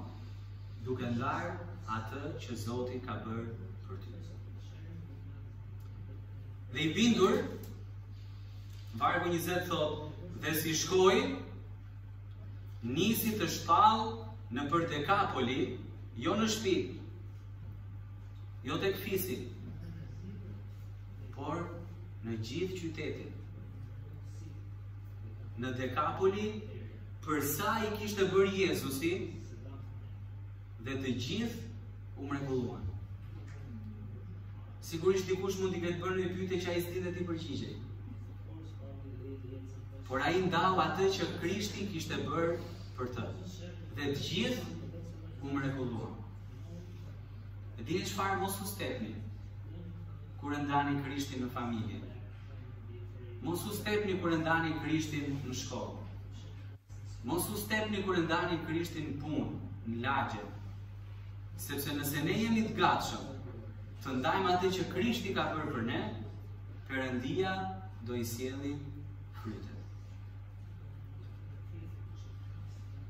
duke ndarë atë që Zoti ka bërë për ty. Dhe i bindur, vargu 20 thotë, dhe si shkoi, nisi të shpallë nëpër Dekapoli, jo në shtëpi, jo tek fisi, por në gjithë qytetin. Në Dekapoli, për sa i kishte bërë Jezusi, dhe të gjithë u mrekulluan. Sigurisht dikush mund t'i ketë bërë një pyetje që ai s'di dhe t'i përgjigjej. Por ai ndau atë që Krishti kishte bërë për të. Dhe të gjithë u mrekulluan. E dini çfarë mos u stepni kur e ndani Krishtin në familje. Mos u stepni kur e ndani Krishtin në shkollë. Mos u stepni kur e ndani Krishtin në punë, në lagje. Sepse nëse ne jemi të gatshëm të ndajmë atë që Krishti ka bërë për ne, Perëndia do i sjellë frytet.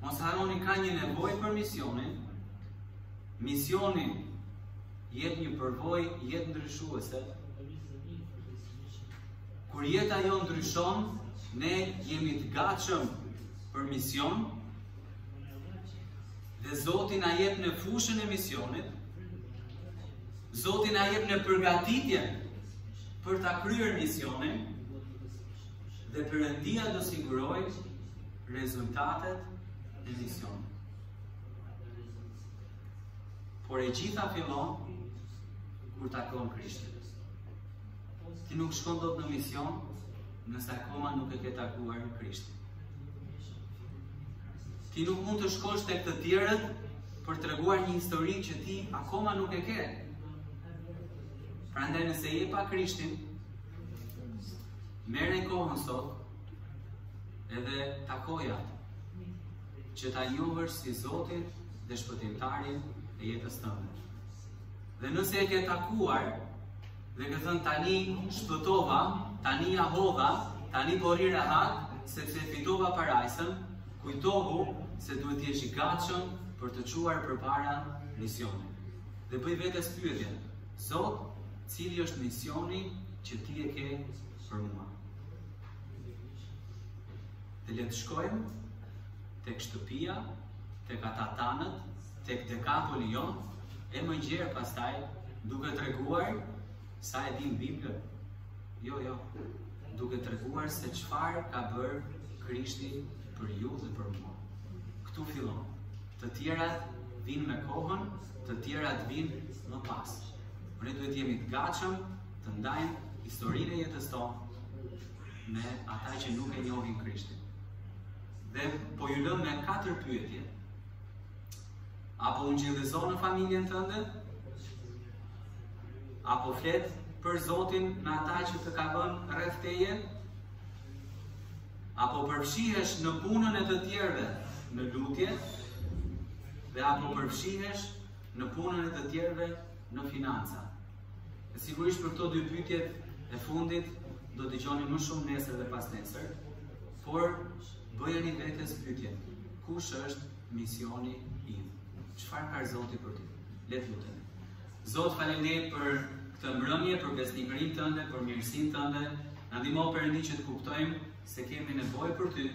Mos harroni, ka një nevojë për misionin. Misioni jetë një përvojë, jetë ndryshuese. Kur jeta jo ndryshon, ne jemi të gatshëm për mision, dhe Zoti na jep në fushën e misionit. Zoti na jep në përgatitje për ta kryer misionin, dhe Perëndia do sigurojë rezultatet e misionit. Por e gjitha fillon kur takon Krishtin. Ti nuk shkon dot në mision nëse akoma nuk e ke takuar Krishtin. Ti nuk mund të shkosh tek të tjerët për treguar një histori që ti akoma nuk e ke. Prandaj nëse je pa Krishtin, merre kohën sot edhe takoja që ta njohësh si Zotin dhe shpëtimtarin e jetës tënde. Dhe nëse e ke takuar dhe ke thënë tani shpëtova, tani ja hodha, tani po ri rehat sepse fitova parajsën, kujtohu se duhet të jesh i gatshëm për të çuar përpara misionit. Dhe bëj vetes pyetjen: Zot, cili është misioni që ti e ke për mua? Dhe le të shkojmë tek shtëpia, tek ata tanët, tek Dekapoli jon, e më gjerë pastaj duke treguar sa e dim Biblën. Jo, duke treguar se çfarë ka bërë Krishti për ju dhe për mua. Ktu fillon. Të tjerat vinë me kohën, të tjerat vinë më pas. Ne duhet jemi të gatshëm të ndajmë historinë e jetës tonë me ata që nuk e njohin Krishtin. Dhe po ju lëm me 4 pyetje. Apo unë gjellëzon në familjen tënde? Apo flet për Zotin në ata që të ka vënë rreth teje? Apo përfshihesh në punën e të tjerëve në lutje? Dhe apo përfshihesh në punën e të tjerëve në financa? E sigurisht për këto 2 pyetjet e fundit do dëgjoni më shumë nesër dhe pas nesër, por bëjeni vetes pyetjen: kush është misioni im? Çfarë ka Zoti për ty? Le të lutemi. Zot, faleminderit për këtë mbrëmje, për besnikërinë tënde, për mirësinë tënde. Na ndihmo Perëndi që të kuptojmë se kemi nevojë për ty,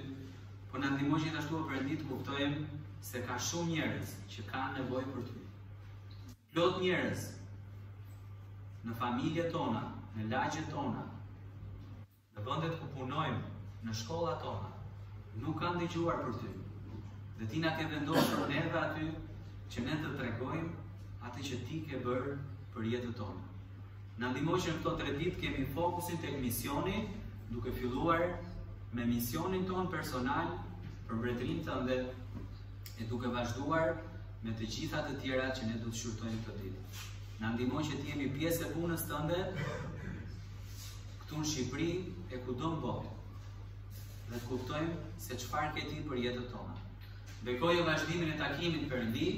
por na ndihmo gjithashtu Perëndi të kuptojmë se ka shumë njerëz që kanë nevojë për ty. Plot njerëz në familjet tona, në lagjet tona, në vendet ku punojmë, në shkollat tona nuk kanë dëgjuar për ty. Dhe ti na ke vendosur neve aty që ne të tregojmë atë që ti ke bërë për jetën tonë. Na ndihmoj që në këto 3 ditë kemi fokusin tek misioni, duke filluar me misionin ton personal për mbretërinë tënde e duke vazhduar me të gjitha të tjera që ne do të shurtojmë këtë ditë. Na ndihmoj që të jemi pjesë e punës tënde këtu në Shqipëri e kudo në botë. Dhe të kuptojmë se çfarë ke ti për jetën tonë. Bekoj vazhdimin e takimit Perëndi,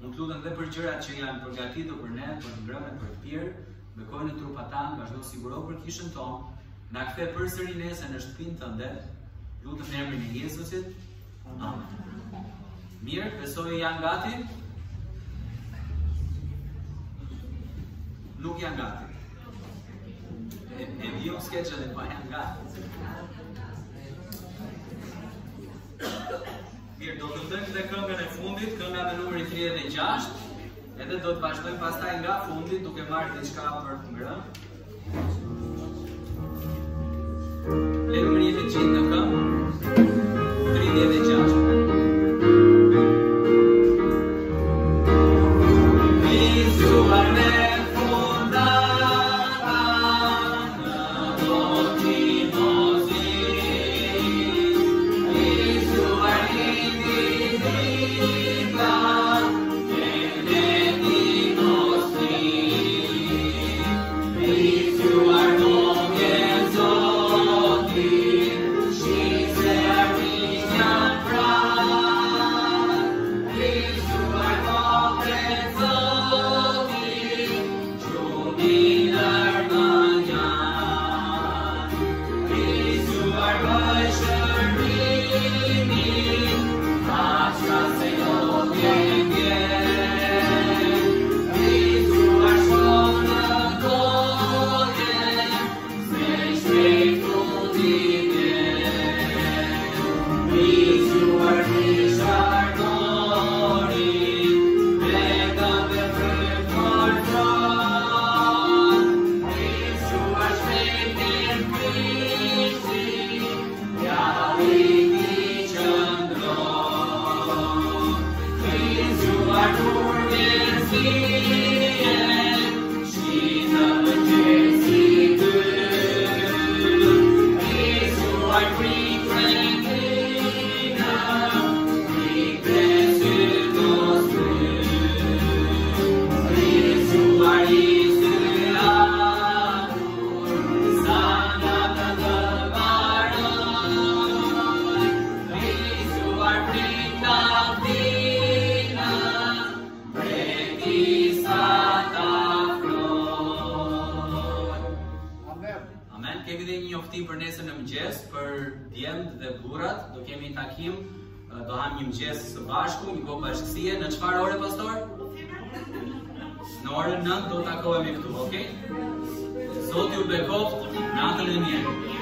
unë të lutem dhe për gjërat që janë përgatitur për ne, për të ngrënë, për të pirë, bekoj në trupat tanë, vazhdo siguro për kishën tonë, na kthe përsëri nesër në shtëpinë tënde, lutem në emrin e Jezusit. Amen. Mirë, besoj janë gati? Nuk janë gati. E vijom skeqën e pa janë gati. Mirë, do të ndëjmë dhe këngën e fundit, kënga me numri 36, edhe do të vazhdojmë pastaj nga fundi duke marrë diçka për të ngrënë. Le numri jemi të gjithë në këngë, 36. Për nesër në mëngjes, për djemtë dhe burrat, do kemi takim, do ham një mëngjes së bashku, një kohë bashkësie, në çfarë ore, pastor? Në orën 9 do takohemi këtu, okay? Zoti ju bekoft, natën e mirë.